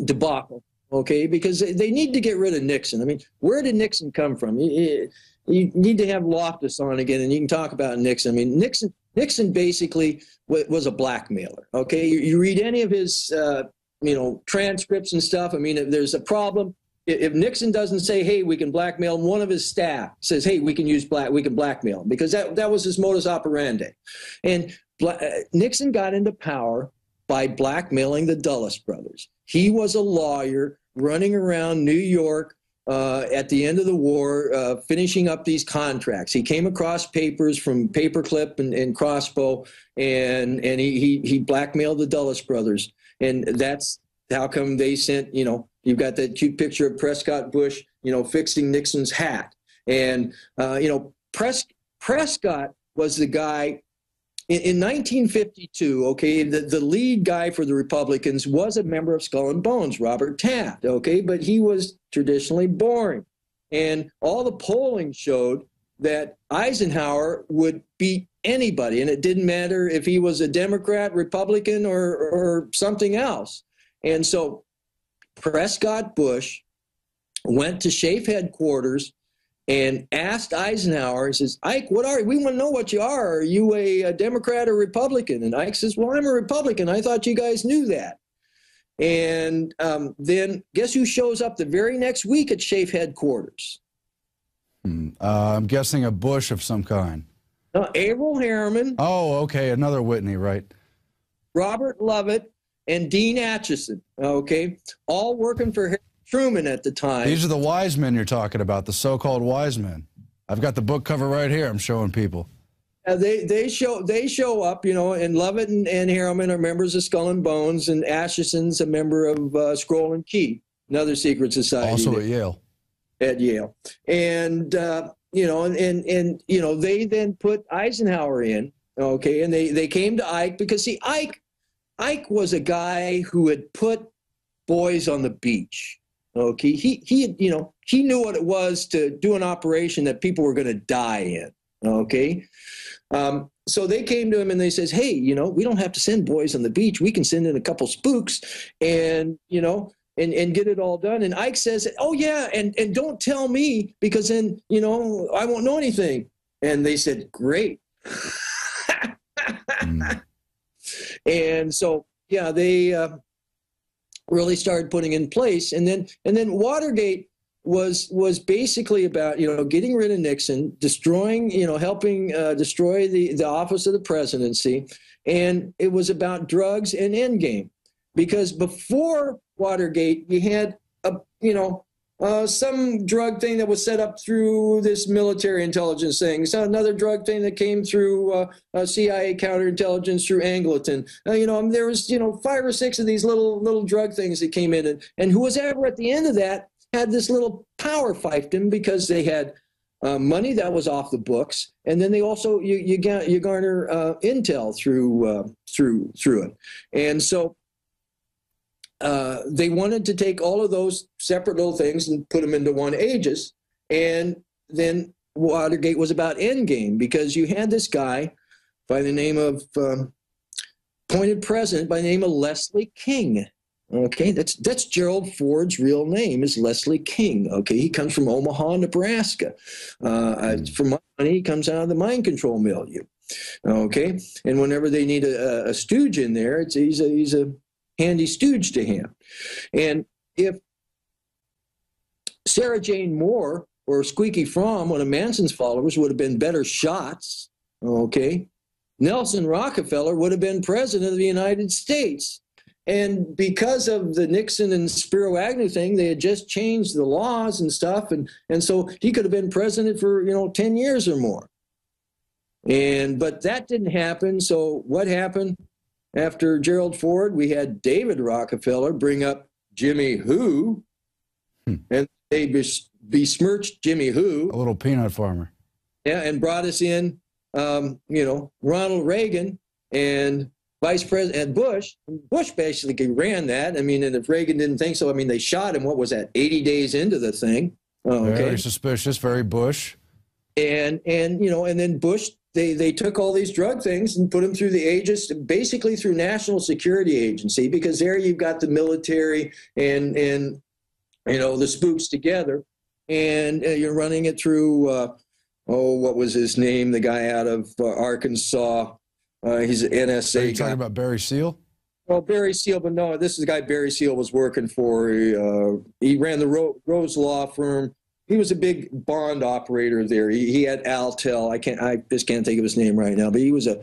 debacle, okay, because they need to get rid of Nixon. I mean, where did Nixon come from? You need to have Loftus on again, and you can talk about Nixon. I mean, Nixon basically was a blackmailer, okay? You read any of his transcripts and stuff. I mean, if there's a problem, if Nixon doesn't say, hey, we can blackmail him, one of his staff says, hey, we can blackmail him, because that was his modus operandi. And Nixon got into power by blackmailing the Dulles brothers. He was a lawyer running around New York at the end of the war, finishing up these contracts. He came across papers from Paperclip and Crossbow, and he blackmailed the Dulles brothers. And that's how come they sent, you've got that cute picture of Prescott Bush, fixing Nixon's hat. And, Prescott was the guy in 1952, okay, the lead guy for the Republicans was a member of Skull and Bones, Robert Taft, okay, but he was traditionally boring. And all the polling showed that Eisenhower would beat anybody, and it didn't matter if he was a Democrat, Republican, or something else. And so Prescott Bush went to SHAEF headquarters and asked Eisenhower, he says, Ike, what are you? We want to know what you are. Are you a Democrat or Republican? And Ike says, well, I'm a Republican. I thought you guys knew that. And then guess who shows up the very next week at SHAEF headquarters?
I'm guessing a Bush of some kind.
Averell Harriman.
Oh, okay, another Whitney, right.
Robert Lovett and Dean Acheson, okay, all working for Truman at the time.
These are the wise men you're talking about, the so-called wise men. I've got the book cover right here. I'm showing people.
They show up, and Lovett and Harriman are members of Skull and Bones, and Acheson's a member of Scroll and Key, another secret society.
Also at Yale.
At Yale. And, they then put Eisenhower in, okay, and they came to Ike because, see, Ike was a guy who had put boys on the beach. Okay, he knew what it was to do an operation that people were going to die in. Okay, so they came to him and they says, hey, we don't have to send boys on the beach. We can send in a couple spooks and get it all done. And Ike says, oh yeah, and don't tell me, because then I won't know anything. And they said, great. And so yeah, they really started putting in place, and then Watergate was basically about getting rid of Nixon, destroying helping destroy the office of the presidency, and it was about drugs and endgame, because before Watergate you had some drug thing that was set up through this military intelligence thing. So another drug thing that came through CIA counterintelligence through Angleton. There was 5 or 6 of these little drug things that came in, and who was ever at the end of that had this little power fiefdom, because they had money that was off the books, and then they also you garner intel through it, and so. They wanted to take all of those separate little things and put them into one aegis. And then Watergate was about endgame, because you had this guy by the name of, appointed president by the name of Leslie King. Okay, that's Gerald Ford's real name, is Leslie King. Okay, he comes from Omaha, Nebraska. From my money, he comes out of the mine control milieu. Okay, and whenever they need a stooge in there, he's a handy stooge to him. And if Sarah Jane Moore or Squeaky Fromm, one of Manson's followers, would have been better shots, okay, Nelson Rockefeller would have been president of the United States. And because of the Nixon and Spiro Agnew thing, they had just changed the laws and stuff, and so he could have been president for 10 years or more. But that didn't happen. So what happened? After Gerald Ford, we had David Rockefeller bring up Jimmy Who, and they besmirched Jimmy Who.
A little peanut farmer.
Yeah, and brought us in, Ronald Reagan and Vice President Bush. Bush basically ran that. I mean, and if Reagan didn't think so, they shot him, what was that, 80 days into the thing. Okay.
Very suspicious, very Bush.
And then Bush, they took all these drug things and put them through the aegis, basically through National Security Agency, because there you've got the military and the spooks together, and you're running it through, what was his name? The guy out of Arkansas. He's an NSA
Are you talking about Barry Seal?
Well, Barry Seal, but no, this is the guy Barry Seal was working for. He ran the Rose Law Firm. He was a big bond operator there. He had Altel. I just can't think of his name right now, but he was a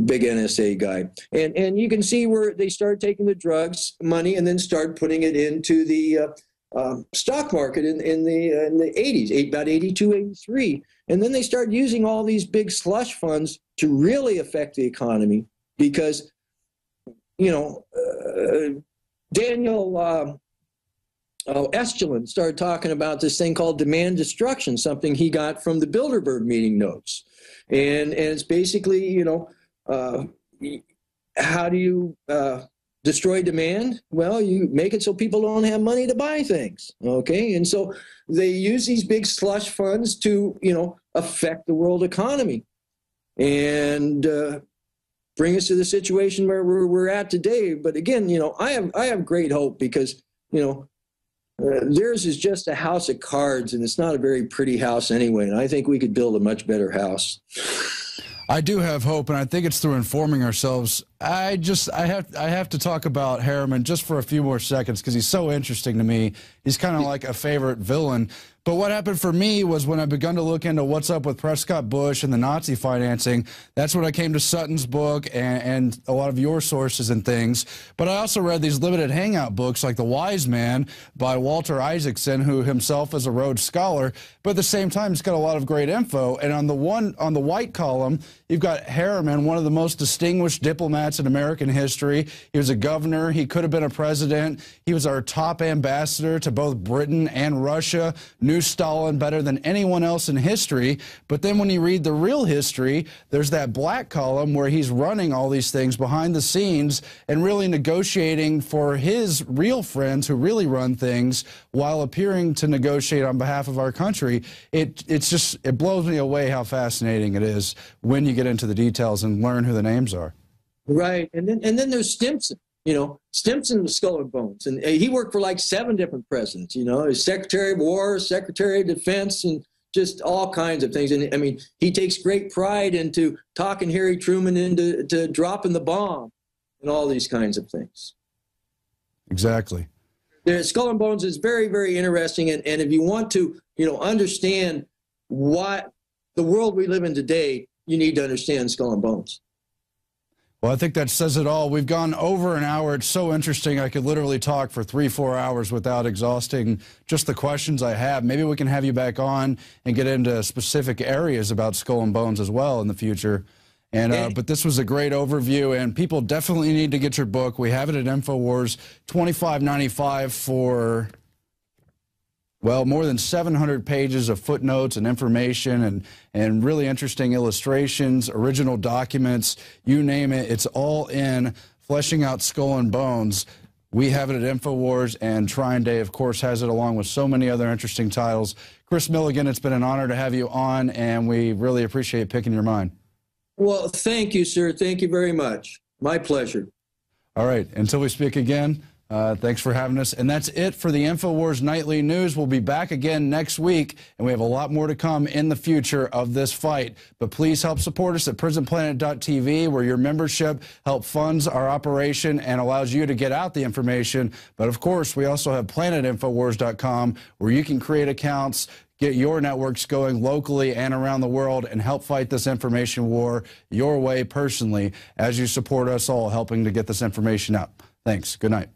big NSA guy. And you can see where they started taking the drugs money and then started putting it into the stock market in the 80s, about 82, 83. And then they started using all these big slush funds to really affect the economy because, you know, Daniel Estulin started talking about this thing called demand destruction, something he got from the Bilderberg meeting notes. And it's basically, you know, how do you destroy demand? Well, you make it so people don't have money to buy things, okay? And so they use these big slush funds to, you know, affect the world economy and bring us to the situation where we're at today. But again, you know, I have great hope because, you know, theirs is just a house of cards, and it's not a very pretty house anyway. And I think we could build a much better house.
I do have hope, and I think it's through informing ourselves. I have to talk about Harriman just for a few more seconds because he's so interesting to me. He's kind of like a favorite villain. But what happened for me was when I begun to look into what's up with Prescott Bush and the Nazi financing, that's when I came to Sutton's book and a lot of your sources and things. But I also read these limited hangout books like The Wise Man by Walter Isaacson, who himself is a Rhodes Scholar. But at the same time, it's got a lot of great info. And on the white column, you've got Harriman, one of the most distinguished diplomats in American history. He was a governor. He could have been a president. He was our top ambassador to both Britain and Russia. Knew Stalin better than anyone else in history. But then when you read the real history, there's that black column where he's running all these things behind the scenes and really negotiating for his real friends who really run things while appearing to negotiate on behalf of our country. It blows me away how fascinating it is when you get into the details and learn who the names are.
Right. And then there's Stimson. You know, Stimson was Skull and Bones, and he worked for like 7 different presidents, you know, as Secretary of War, Secretary of Defense, and just all kinds of things. And I mean, he takes great pride into talking Harry Truman into dropping the bomb and all these kinds of things.
Exactly.
The Skull and Bones is very, very interesting. And if you want to, you know, understand what the world we live in today, you need to understand Skull and Bones.
Well, I think that says it all. We've gone over an hour. It's so interesting. I could literally talk for 3-4 hours without exhausting just the questions I have. Maybe we can have you back on and get into specific areas about Skull and Bones as well in the future. And but this was a great overview, and people definitely need to get your book. We have it at InfoWars, $25.95 for, well, more than 700 pages of footnotes and information and really interesting illustrations, original documents, you name it. It's all in Fleshing Out Skull and Bones. We have it at InfoWars, and Trine Day, of course, has it along with so many other interesting titles. Kris Millegan, it's been an honor to have you on, and we really appreciate picking your mind.
Well, thank you, sir. Thank you very much. My pleasure.
All right. Until we speak again, thanks for having us. And that's it for the InfoWars Nightly News. We'll be back again next week, and we have a lot more to come in the future of this fight. But please help support us at prisonplanet.tv, where your membership helps funds our operation and allows you to get out the information. But, of course, we also have planetinfowars.com, where you can create accounts, get your networks going locally and around the world, and help fight this information war your way personally as you support us all helping to get this information out. Thanks. Good night.